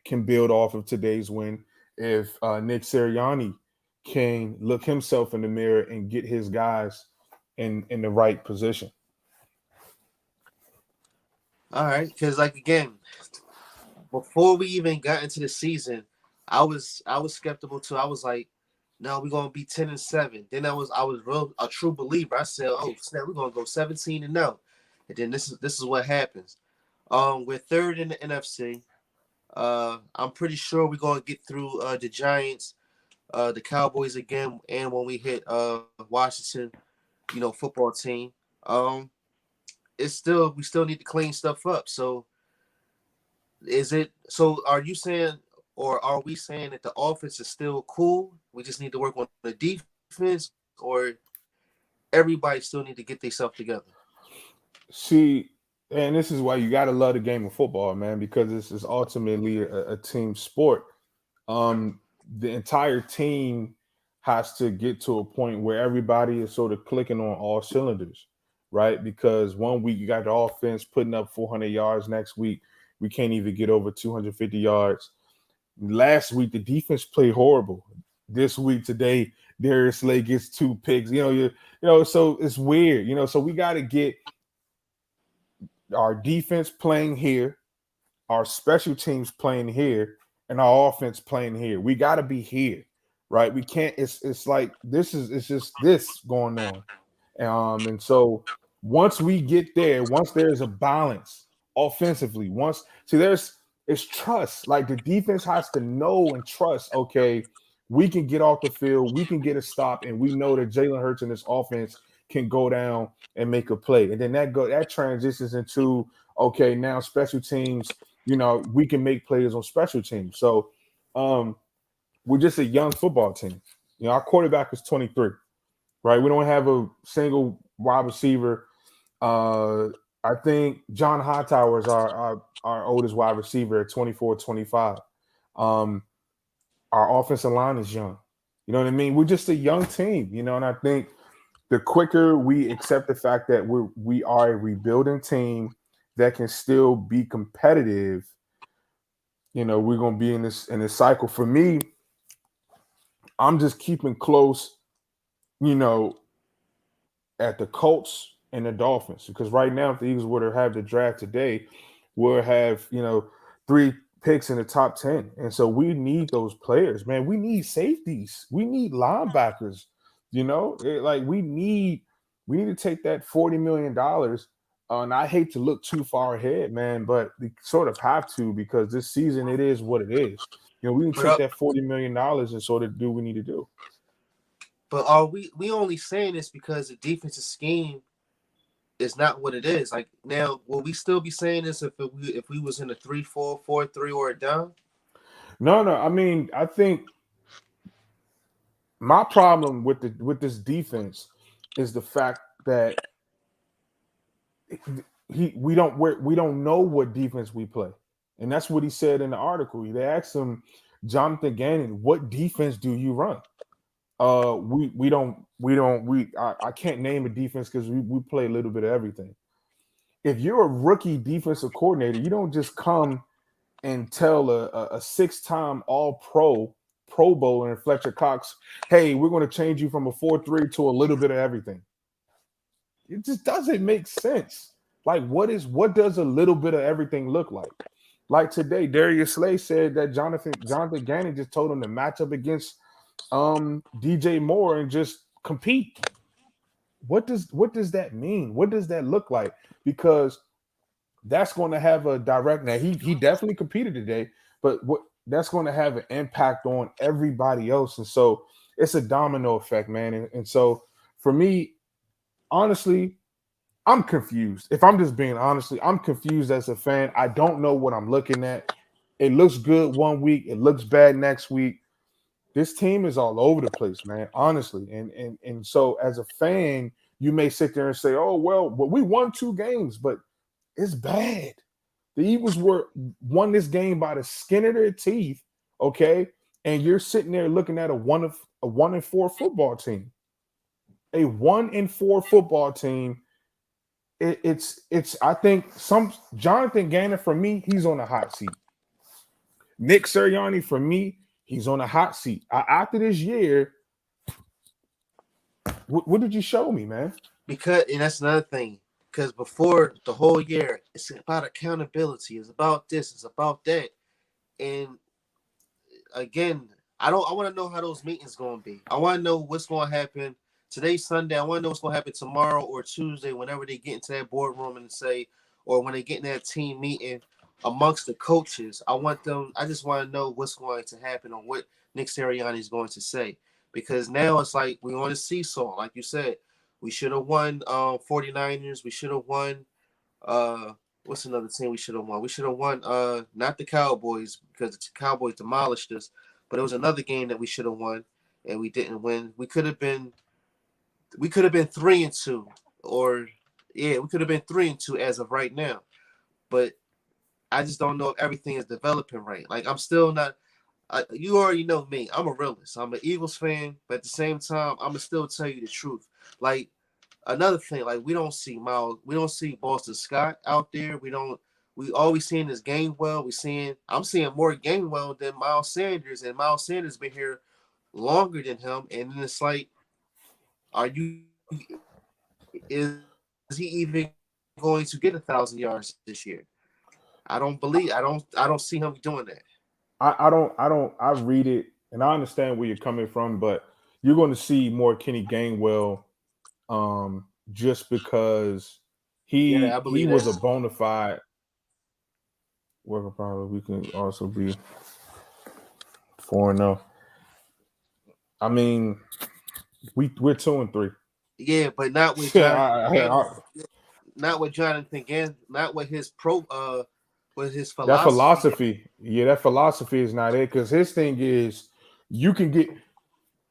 can build off of today's win, if Nick Sirianni can look himself in the mirror and get his guys in the right position. All right, because like again, before we even got into the season, I was skeptical too. I was like, no, we're gonna be 10-7. Then I was real a true believer. I said, oh snap, we're gonna go 17-0. And then this is what happens. We're third in the NFC. I'm pretty sure we're gonna get through the Giants, the Cowboys again, and when we hit Washington, football team. Um, we still need to clean stuff up. So are you saying, or are we saying that the offense is still cool? We just need to work on the defense, or everybody still need to get themselves together? See, and this is why you got to love the game of football, man, because this is ultimately a team sport. Um, the entire team has to get to a point where everybody is sort of clicking on all cylinders, right? Because one week you got the offense putting up 400 yards, next week we can't even get over 250 yards. Last week the defense played horrible. This week today, Darius Slay gets 2 picks. So it's weird. So we got to get our defense playing here, our special teams playing here, and our offense playing here. We got to be here, right? We can't. It's like it's just this going on. And so once we get there, once there's a balance offensively, it's trust. Like the defense has to know and trust, okay, we can get off the field, we can get a stop, and we know that Jalen Hurts and this offense can go down and make a play. And then that transitions into, okay, now special teams, we can make plays on special teams. So we're just a young football team. Our quarterback is 23. Right, we don't have a single wide receiver. I think John Hightower is our oldest wide receiver at 24, 25. Our offensive line is young. You know what I mean? We're just a young team, and I think the quicker we accept the fact that we are a rebuilding team that can still be competitive, we're gonna be in this cycle. For me, I'm just keeping close, at the Colts and the Dolphins, because right now, if the Eagles were to have the draft today, we'll have 3 picks in the top 10, and so we need those players, man. We need safeties, we need linebackers. We need to take that $40 million. And I hate to look too far ahead, man, but we sort of have to, because this season it is what it is. We can take that $40 million and sort of do what we need to do. But are we only saying this because the defensive scheme is not what it is? Like now, will we still be saying this if we was in a 3-4, 4-3, or a down? No. I mean, I think my problem with this defense is the fact that we don't know what defense we play, and that's what he said in the article. They asked him, Jonathan Gannon, what defense do you run? I can't name a defense because we play a little bit of everything. If you're a rookie defensive coordinator, you don't just come and tell a 6-time Pro Bowler and Fletcher Cox, hey, we're going to change you from a 4-3 to a little bit of everything. It just doesn't make sense. Like, what does a little bit of everything look like? Like today, Darius Slay said that Jonathan Gannon just told him to match up against DJ Moore and just compete. What does that mean? What does that look like? Because that's going to have a direct. Now he definitely competed today, but what that's going to have an impact on everybody else, and so it's a domino effect, man. And so for me, honestly, I'm confused. If I'm just being honestly, I'm confused as a fan. I don't know what I'm looking at. It looks good one week, it looks bad next week. This team is all over the place, man. Honestly, and so as a fan, you may sit there and say, "Oh well, we won 2 games," but it's bad. The Eagles won this game by the skin of their teeth, okay? And you're sitting there looking at a 1-4 football team, a 1-4 football team. It's I think some Jonathan Gannon for me, he's on a hot seat. Nick Sirianni for me, he's on a hot seat. After this year, what did you show me, man? Because, and that's another thing. Because before the whole year, it's about accountability. It's about this. It's about that. And again, I want to know how those meetings going to be. I want to know what's going to happen. Today's Sunday. I want to know what's going to happen tomorrow or Tuesday, whenever they get into that boardroom and say, or when they get in that team meeting amongst the coaches. I just want to know what's going to happen or what Nick Sirianni is going to say. Because now it's like we're on a seesaw, like you said. We should have won 49ers. We should have won what's another team we should have won? We should have won not the Cowboys because the Cowboys demolished us, but it was another game that we should have won and we didn't win. We could have been 3-2 or yeah, we could have been 3-2 as of right now. But I just don't know if everything is developing right. Like I'm still not you already know me. I'm a realist. I'm an Eagles fan, but at the same time, I'm gonna still tell you the truth. Like another thing, like we don't see Boston Scott out there. We always seeing this Gainwell. I'm seeing more Gainwell than Miles Sanders, and Miles Sanders been here longer than him. And then it's like, are you is he even going to get 1,000 yards this year? I don't see him doing that. I read it and I understand where you're coming from, but you're going to see more Kenny Gainwell just because Yeah, I he believe was a that. bona fide worker. Probably we can also be 4-0. I mean, we're 2-3. Yeah, but not with Yeah, Jonathan Gannon, not with Jonathan Gannon, not with his that philosophy. philosophy, yeah, that philosophy is not it because his thing is you can get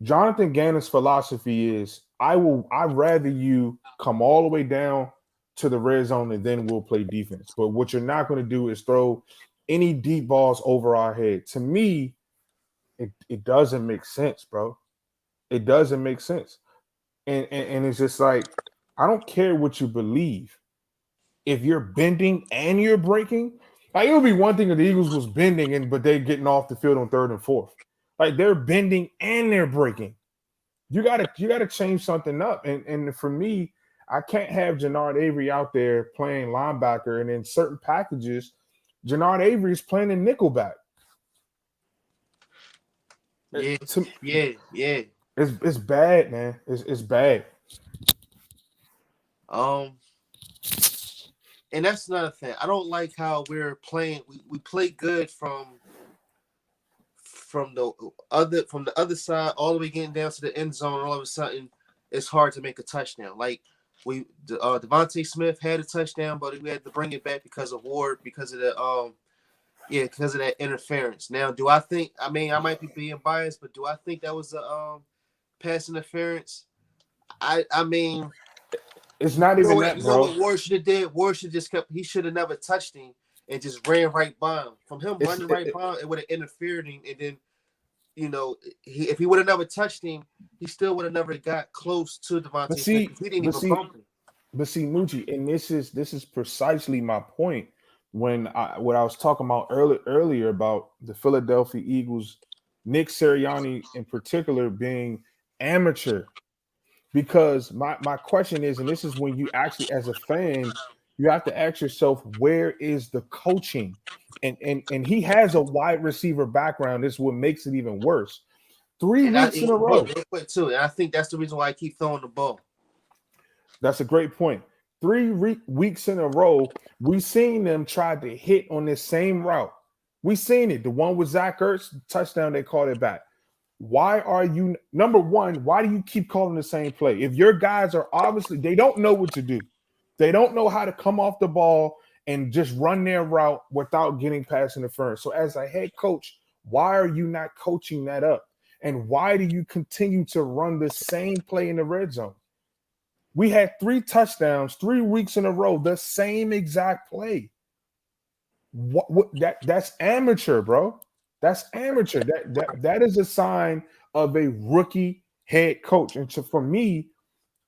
Jonathan Gannon's philosophy is I'd rather you come all the way down to the red zone and then we'll play defense. But what you're not going to do is throw any deep balls over our head. To me, it doesn't make sense, bro. It doesn't make sense. And it's just like, I don't care what you believe. If you're bending and you're breaking, like it would be one thing if the Eagles was bending and but they're getting off the field on 3rd and 4th. Like they're bending and they're breaking. You gotta change something up. And for me, I can't have Jannard Avery out there playing linebacker and in certain packages, Jannard Avery is playing in nickelback. Yeah, To, yeah. it's bad, man. It's bad. Um, and that's another thing. I don't like how we're playing. We play good from the other side all the way getting down to the end zone. All of a sudden, it's hard to make a touchdown. Like Devontae Smith had a touchdown, but we had to bring it back because of Ward, because of that interference. Now, do I think? I mean, I might be being biased, but do I think that was a pass interference? I mean, It's not even that, you know bro. what Ward should have did? Ward should just kept. He should have never touched him and just ran right by him. From him It's running right by him, it would have interfered him, and then if he would have never touched him, he still would have never got close to but Devontae Smith see, because he didn't but even see, bump him. but see, Mucci, and this is precisely my point when what I was talking about earlier about the Philadelphia Eagles, Nick Sirianni in particular being amateur. Because my question is, and this is when you actually, as a fan, you have to ask yourself, where is the coaching? And he has a wide receiver background. This is what makes it even worse. 3 And weeks in a real, row. real quick too, and I think that's the reason why I keep throwing the ball. That's a great point. 3 weeks in a row, we seen them try to hit on this same route. We seen it. The one with Zach Ertz, touchdown, they called it back. Why are you number one? Why do you keep calling the same play? If your guys are obviously they don't know what to do, they don't know how to come off the ball and just run their route without getting pass interference. So, as a head coach, why are you not coaching that up? And why do you continue to run the same play in the red zone? We had 3 touchdowns 3 weeks in a row, the same exact play. That's amateur, bro. That's amateur. That is a sign of a rookie head coach. And so for me,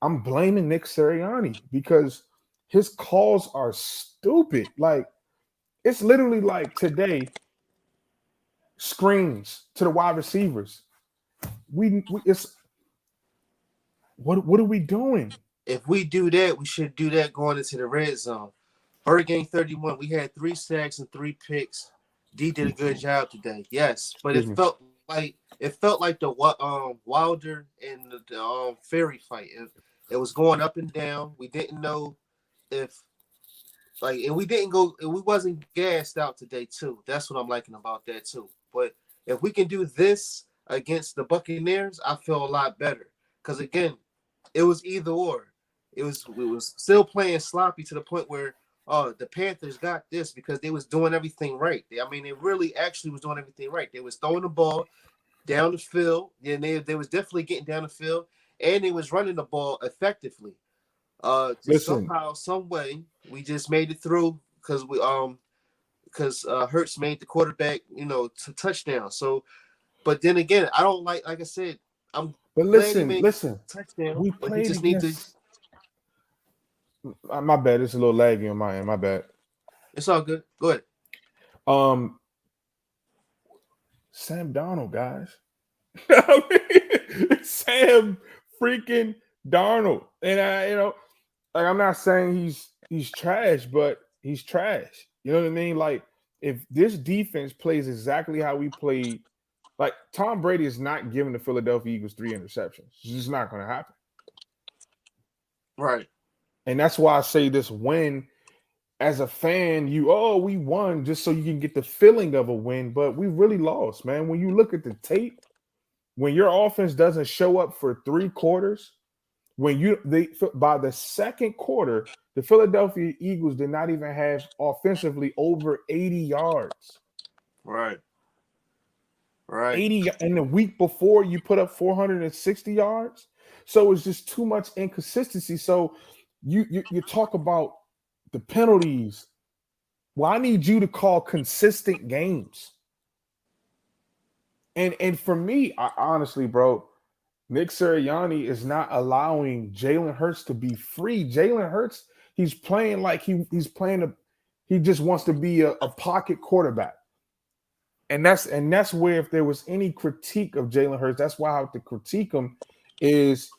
I'm blaming Nick Sirianni because his calls are stupid. Like it's literally like today, screens to the wide receivers. We it's what are we doing? If we do that, we should do that going into the red zone. Bird game 31, we had 3 sacks and 3 picks. D did a good job today, yes, but Excuse me. it felt like the Wilder and the Ferry fight. It was going up and down. We didn't know if and we didn't go, and we wasn't gassed out today too. That's what I'm liking about that too. But if we can do this against the Buccaneers, I feel a lot better. Because again, it was either or. We was still playing sloppy to the point where the Panthers got this because they was doing everything right. They really actually was doing everything right. They was throwing the ball down the field, and they was definitely getting down the field, and they was running the ball effectively. Just Listen, somehow, some way, we just made it through because Hurts made the quarterback, to touchdown. So, but then again, I don't like I said, I'm but glad he listen, made listen. the touchdown, We but he played just need to. against. My bad. It's a little laggy on my end. My bad. It's all good. Go ahead. Um, Sam Darnold, guys. I mean, Sam freaking Darnold, and like I'm not saying he's trash, but he's trash. You know what I mean? Like if this defense plays exactly how we played, like Tom Brady is not giving the Philadelphia Eagles 3 interceptions. It's just not going to happen. Right. And that's why I say this win as a fan, we won just so you can get the feeling of a win, but we really lost, man. When you look at the tape, when your offense doesn't show up for 3 quarters, by the second quarter, the Philadelphia Eagles did not even have offensively over 80 yards. Right. Right. 80 in the week before you put up 460 yards. So it's just too much inconsistency. So you talk about the penalties. Well, I need you to call consistent games. And for me, I honestly, bro, Nick Sirianni is not allowing Jalen Hurts to be free. Jalen Hurts, he's playing like he just wants to be a pocket quarterback. And that's where if there was any critique of Jalen Hurts, that's why I have to critique him is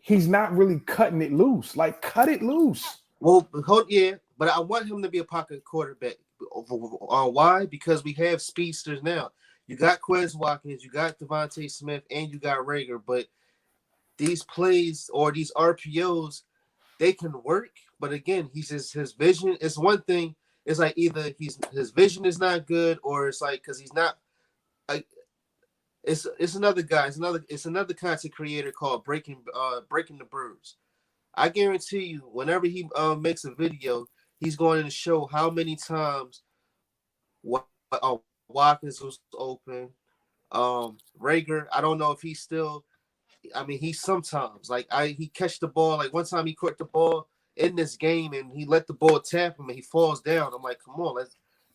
he's not really cutting it loose. Like cut it loose. Well, but I want him to be a pocket quarterback. Why? Because we have speedsters now. You got Quez Watkins, you got Devontae Smith, and you got Rager. But these plays or these RPOs, they can work. But again, his vision is one thing. It's like either his vision is not good, or it's like because he's not. It's another guy. It's another content creator called Breaking the Bruise. I guarantee you, whenever he makes a video, he's going to show how many times Watkins was open. Rager, I don't know if he's still. I mean, he sometimes he catch the ball. Like one time he caught the ball in this game and he let the ball tap him and he falls down. I'm like, come on,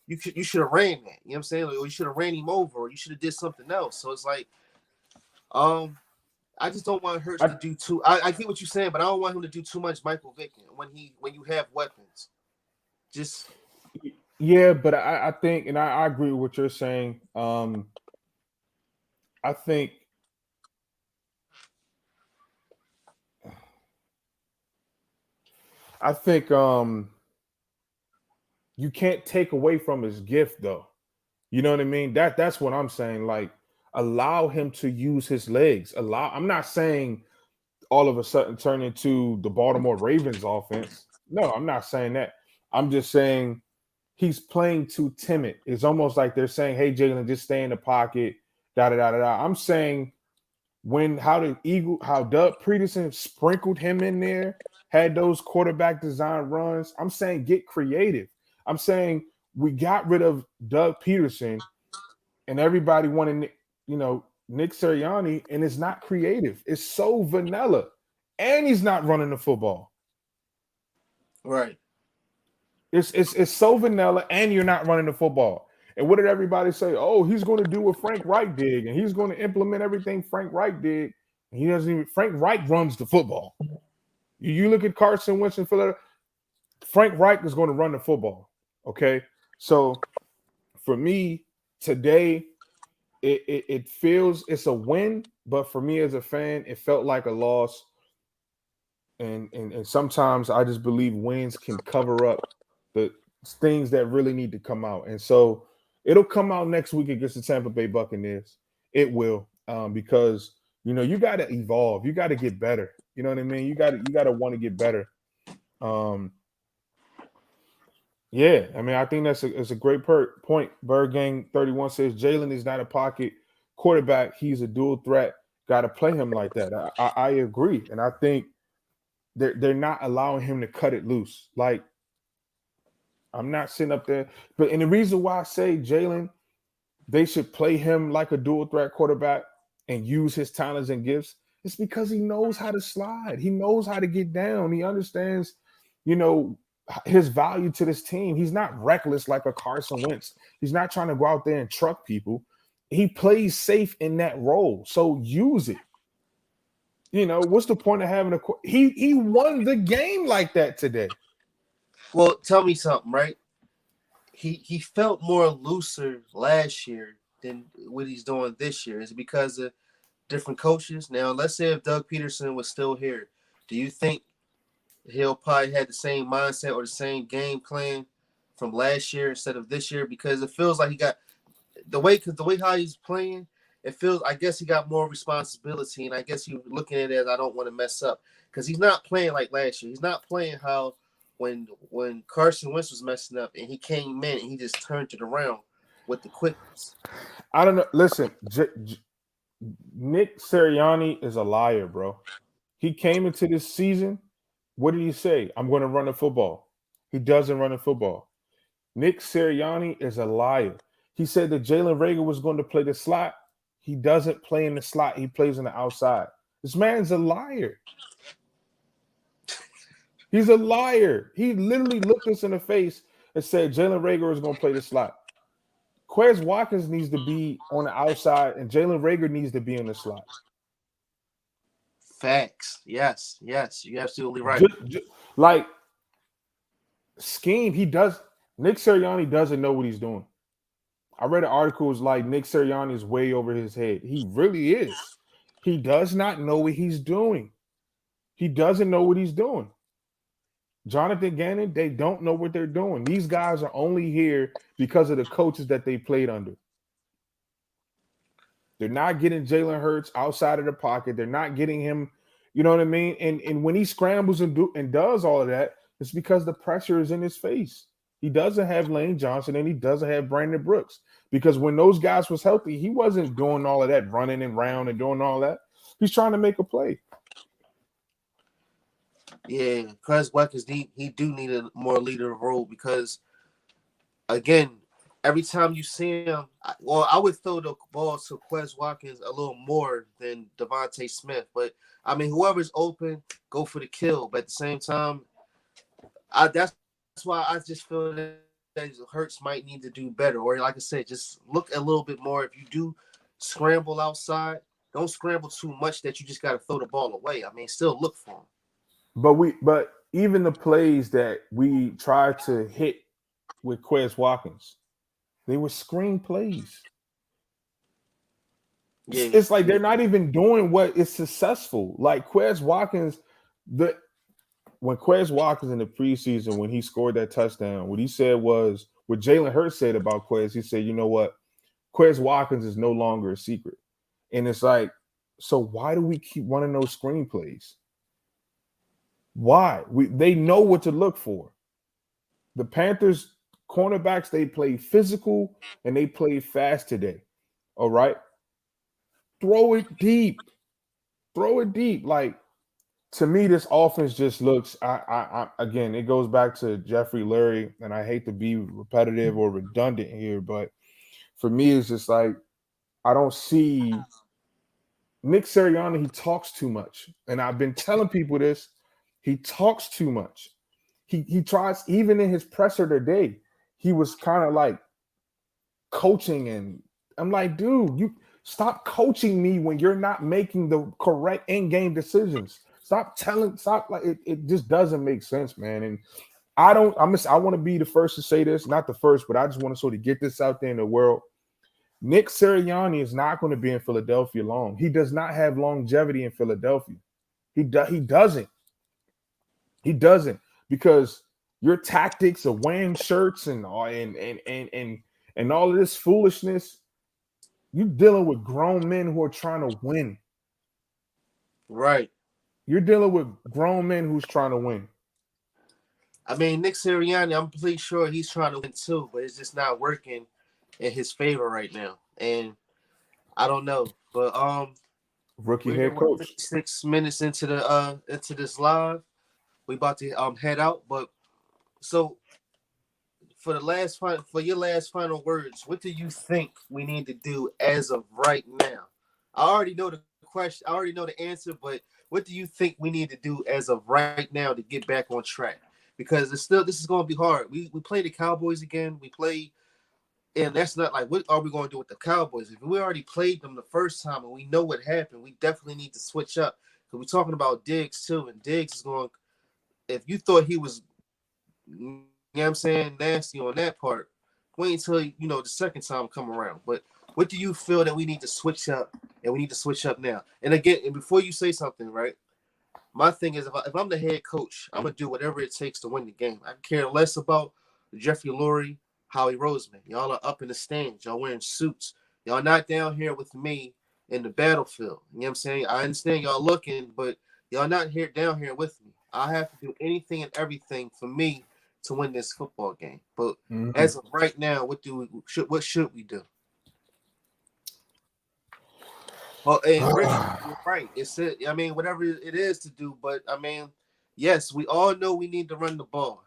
you should have ran that. You know what I'm saying? Like, or you should have ran him over, or you should have did something else. So it's like, I just don't want Hurts to do too. I get what you're saying, but I don't want him to do too much Michael Vick when you have weapons. Just Yeah, but I think, and I agree with what you're saying. I think you can't take away from his gift though. You know what I mean? That's what I'm saying. Like Allow him to use his legs. I'm not saying all of a sudden turn into the Baltimore Ravens offense. No, I'm not saying that. I'm just saying he's playing too timid. It's almost like they're saying, "Hey, Jalen, just stay in the pocket." Da da da da da. I'm saying how Doug Peterson sprinkled him in there, had those quarterback design runs. I'm saying get creative. I'm saying we got rid of Doug Peterson and everybody wanted, Nick Sirianni, and it's not creative. It's so vanilla, and he's not running the football. Right. It's so vanilla, and you're not running the football. And what did everybody say? Oh, he's going to do what Frank Reich did, and he's going to implement everything Frank Reich did. And he doesn't even. Frank Reich runs the football. You look at Carson Wentz and Philadelphia. Frank Reich is going to run the football. Okay, so for me today, it feels it's a win, but for me as a fan, it felt like a loss. And sometimes I just believe wins can cover up the things that really need to come out. And so it'll come out next week against the Tampa Bay Buccaneers. It will, because you got to evolve. You got to get better. You know what I mean? You got to want to get better. Yeah, I mean, I think that's a great point. Bird Gang 31 says Jalen is not a pocket quarterback. He's a dual threat. Got to play him like that. I agree, and I think they're not allowing him to cut it loose. Like, I'm not sitting up there, and the reason why I say Jalen, they should play him like a dual threat quarterback and use his talents and gifts. It's because he knows how to slide. He knows how to get down. He understands, his value to this team. He's not reckless like a Carson Wentz. He's not trying to go out there and truck people. He plays safe in that role. So use it. What's the point of having he won the game like that today? Well, tell me something, right? He felt more looser last year than what he's doing this year. Is it because of different coaches? Now, let's say if Doug Peterson was still here, do you think he'll probably had the same mindset or the same game plan from last year instead of this year? Because it feels like he got the way how he's playing. It feels, I guess he got more responsibility, and I guess he's looking at it as I don't want to mess up because he's not playing like last year. He's not playing how when Carson Wentz was messing up and he came in and he just turned it around with the quickness. I don't know. Listen, Nick Sirianni is a liar, bro. He came into this season. What did he say? I'm going to run the football. He doesn't run the football. Nick Sirianni is a liar. He said that Jalen Reagor was going to play the slot. He doesn't play in the slot. He plays on the outside. This man's a liar. He's a liar. He literally looked us in the face and said Jalen Reagor is going to play the slot. Quez Watkins needs to be on the outside, and Jalen Reagor needs to be in the slot. Facts. Yes. You're absolutely right. Like, scheme, Nick Sirianni doesn't know what he's doing. I read an article was like Nick Sirianni is way over his head. He really is. He does not know what he's doing. He doesn't know what he's doing. Jonathan Gannon, they don't know what they're doing. These guys are only here because of the coaches that they played under. They're not getting Jalen Hurts outside of the pocket. They're not getting him, you know what I mean? And when he scrambles and does all of that, it's because the pressure is in his face. He doesn't have Lane Johnson and he doesn't have Brandon Brooks. Because when those guys was healthy, he wasn't doing all of that running and round and doing all that. He's trying to make a play. Yeah, Quez Watkins, he do need a more leader role because, again, every time you see him, I would throw the ball to Quez Watkins a little more than Devontae Smith. But, I mean, whoever's open, go for the kill. But at the same time, that's why I just feel that Hurts might need to do better. Or, like I said, just look a little bit more. If you do scramble outside, don't scramble too much that you just got to throw the ball away. I mean, still look for him. But even the plays that we tried to hit with Quez Watkins, they were screen plays. Yeah, it's like they're not even doing what is successful. Like Quez Watkins, when Quez Watkins in the preseason, when he scored that touchdown, what he said was what Jalen Hurts said about Quez. He said, you know what? Quez Watkins is no longer a secret. And it's like, so why do we keep running those screenplays? Why? They know what to look for. The Panthers cornerbacks, they play physical and they play fast today. All right. Throw it deep. Throw it deep. Like, to me, this offense just looks. Again, it goes back to Jeffrey Lurie, and I hate to be repetitive or redundant here, but for me, it's just like I don't see Nick Sirianni. He talks too much, and I've been telling people this. He talks too much. He tries, even in his presser today, he was kind of like coaching, and I'm like, dude, you stop coaching me when you're not making the correct in-game decisions. Stop like it just doesn't make sense, man. And I want to be the first to say this, not the first, but I just want to sort of get this out there in the world. Nick Sirianni is not going to be in Philadelphia long. He does not have longevity in Philadelphia. He doesn't. He doesn't, because your tactics of wearing shirts and all of this foolishness, you're dealing with grown men who are trying to win. Right. You're dealing with grown men who's trying to win. I mean, Nick Sirianni, I'm pretty sure he's trying to win too, but it's just not working in his favor right now. And I don't know. But Rookie we're head coach. 56 minutes into this live. We about to head out. But so for your last final words, what do you think we need to do as of right now? I already know the question, I already know the answer, but what do you think we need to do as of right now to get back on track? Because this is going to be hard. We play the Cowboys again. We play, and that's not like, what are we going to do with the Cowboys? If we already played them the first time and we know what happened, we definitely need to switch up. Because we're talking about Diggs too, and Diggs is going. If you thought he was, you know what I'm saying, nasty on that part, wait until the second time come around. But what do you feel that we need to switch up, and we need to switch up now? And again, and before you say something, right? My thing is, if I'm the head coach, I'm gonna do whatever it takes to win the game. I care less about Jeffrey Lurie, Howie Roseman. Y'all are up in the stands. Y'all wearing suits. Y'all not down here with me in the battlefield. You know what I'm saying? I understand y'all looking, but y'all not here down here with me. I have to do anything and everything for me to win this football game. But as of right now, what should we do? Well, and Rich, you're right. I mean, whatever it is to do, but I mean, yes, we all know we need to run the ball.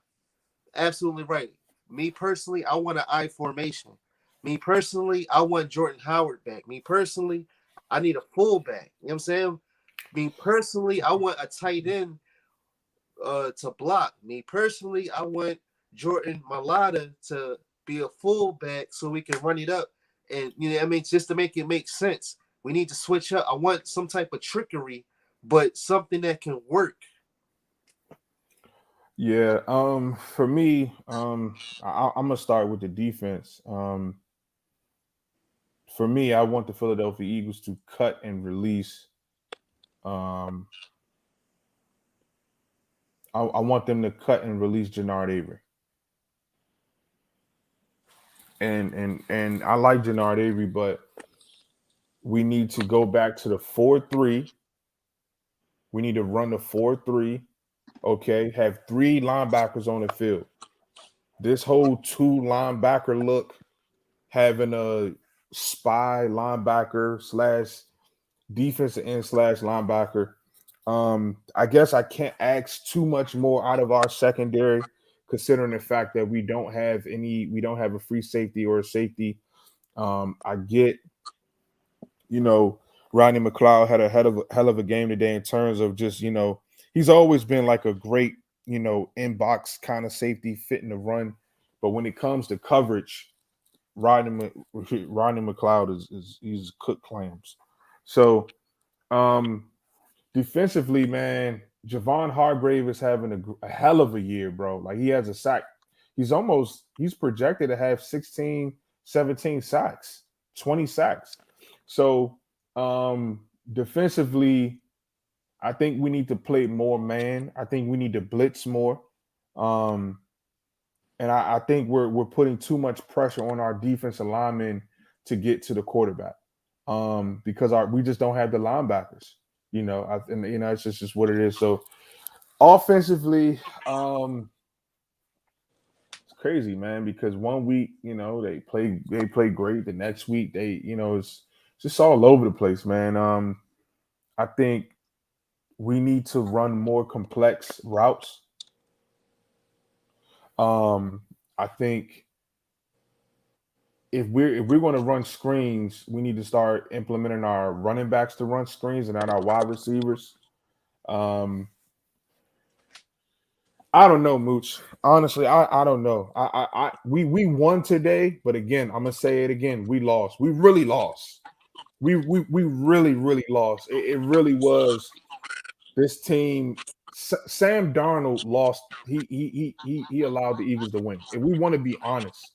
Absolutely right. Me personally, I want an I formation. Me personally, I want Jordan Howard back. Me personally, I need a fullback. You know what I'm saying? Me personally, I want a tight end to block. Me personally, I want Jordan Malata to be a fullback so we can run it up. And I mean, just to make it make sense, we need to switch up. I want some type of trickery, but something that can work. Yeah. For me, I'm gonna start with the defense. For me, I want the Philadelphia Eagles to cut and release. Um, I want them to cut and release Jannard Avery. And I like Jannard Avery, but we need to go back to the 4-3. We need to run the 4-3. Okay, have three linebackers on the field. This whole two linebacker look, having a spy linebacker slash defensive end slash linebacker. I guess I can't ask too much more out of our secondary, considering the fact that we don't have a free safety or a safety. I get, Rodney McLeod had a hell of a game today in terms of just, he's always been like a great, inbox kind of safety fit in the run. But when it comes to coverage, Rodney McLeod is he's cooked clams. So defensively, man, Javon Hargrave is having a hell of a year, bro. Like, he has a sack. He's projected to have 16, 17 sacks, 20 sacks. So defensively, I think we need to play more man. I think we need to blitz more. And I think we're putting too much pressure on our defensive linemen to get to the quarterback, because we just don't have the linebackers. And it's just what it is. So offensively, it's crazy, man. Because one week, they play great. The next week, it's just all over the place, man. I think we need to run more complex routes. I think if we're going to run screens, we need to start implementing our running backs to run screens and not our wide receivers. Um, I don't know, Mooch. Honestly, I don't know. We won today, but again, I'm gonna say it again. We lost. We really lost. We really lost. It really was this team. Sam Darnold lost. He allowed the Eagles to win. If we want to be honest,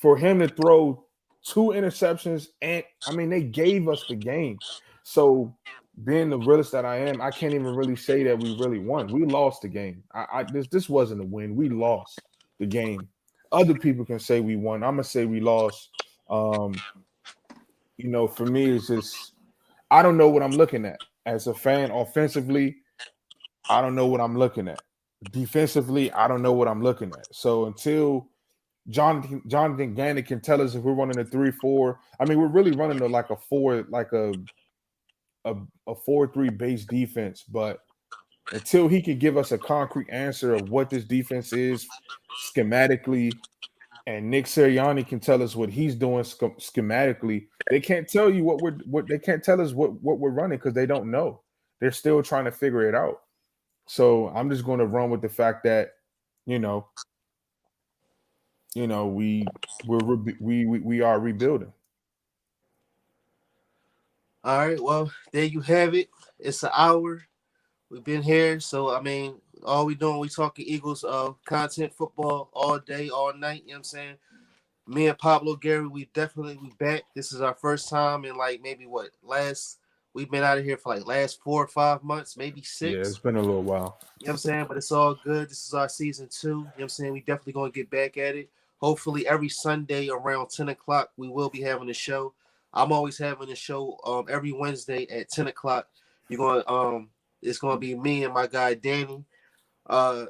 for him to throw two interceptions, and I mean they gave us the game. So being the realist that I am, I can't even really say that we really won. We lost the game. This wasn't a win. We lost the game. Other people can say we won. I'm gonna say we lost. Um, for me, it's just I don't know what I'm looking at as a fan. Offensively, I don't know what I'm looking at. Defensively, I don't know what I'm looking at. So until Jonathan Gannon can tell us if we're running a 3-4. I mean, we're really running like a four, like a 4-3 base defense. But until he can give us a concrete answer of what this defense is schematically, and Nick Sirianni can tell us what he's doing schematically, they can't tell you what they can't tell us what we're running because they don't know. They're still trying to figure it out. So I'm just going to run with the fact that you know we are rebuilding. All right, well, there you have it. It's an hour. We've been here, so I mean, all we doing, we talking Eagles content football all day, all night. You know what I'm saying? Me and Pablo Gary, we back. This is our first time in like maybe what last we've been out of here for like last 4 or 5 months, maybe Yeah, it's six. been a little while. You know what I'm saying? But it's all good. This is our season 2. You know what I'm saying? We definitely gonna get back at it. Hopefully every Sunday around 10 o'clock, we will be having a show. I'm always having a show every Wednesday at 10 o'clock. You're gonna it's gonna be me and my guy Danny. Uh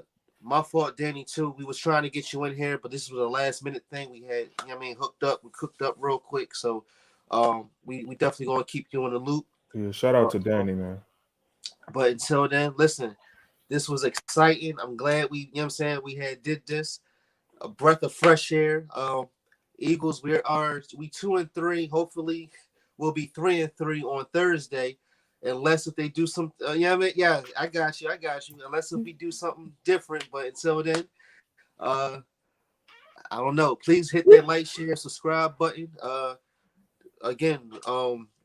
my fault, Danny, too. We was trying to get you in here, but this was a last minute thing. We had, you know what I mean, hooked up. We cooked up real quick. So we definitely gonna keep you in the loop. Yeah, shout out But to Danny, man. but until then, listen, this was exciting. I'm glad you know what I'm saying, we had did this. A breath of fresh air. Eagles, we 2-3. Hopefully we'll be 3-3 on Thursday. Unless if they do some yeah, I mean, yeah, I got you. Unless if we do something different. But until then, uh I don't know. Please hit that like, share, subscribe button. Again,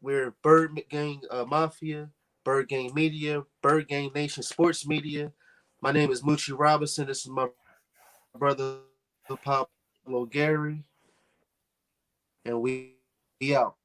we're Bird Gang Mafia, Bird Gang Media, Bird Gang Nation Sports Media. My name is Moochie Robinson. This is my brother Pablo Gary, and we out.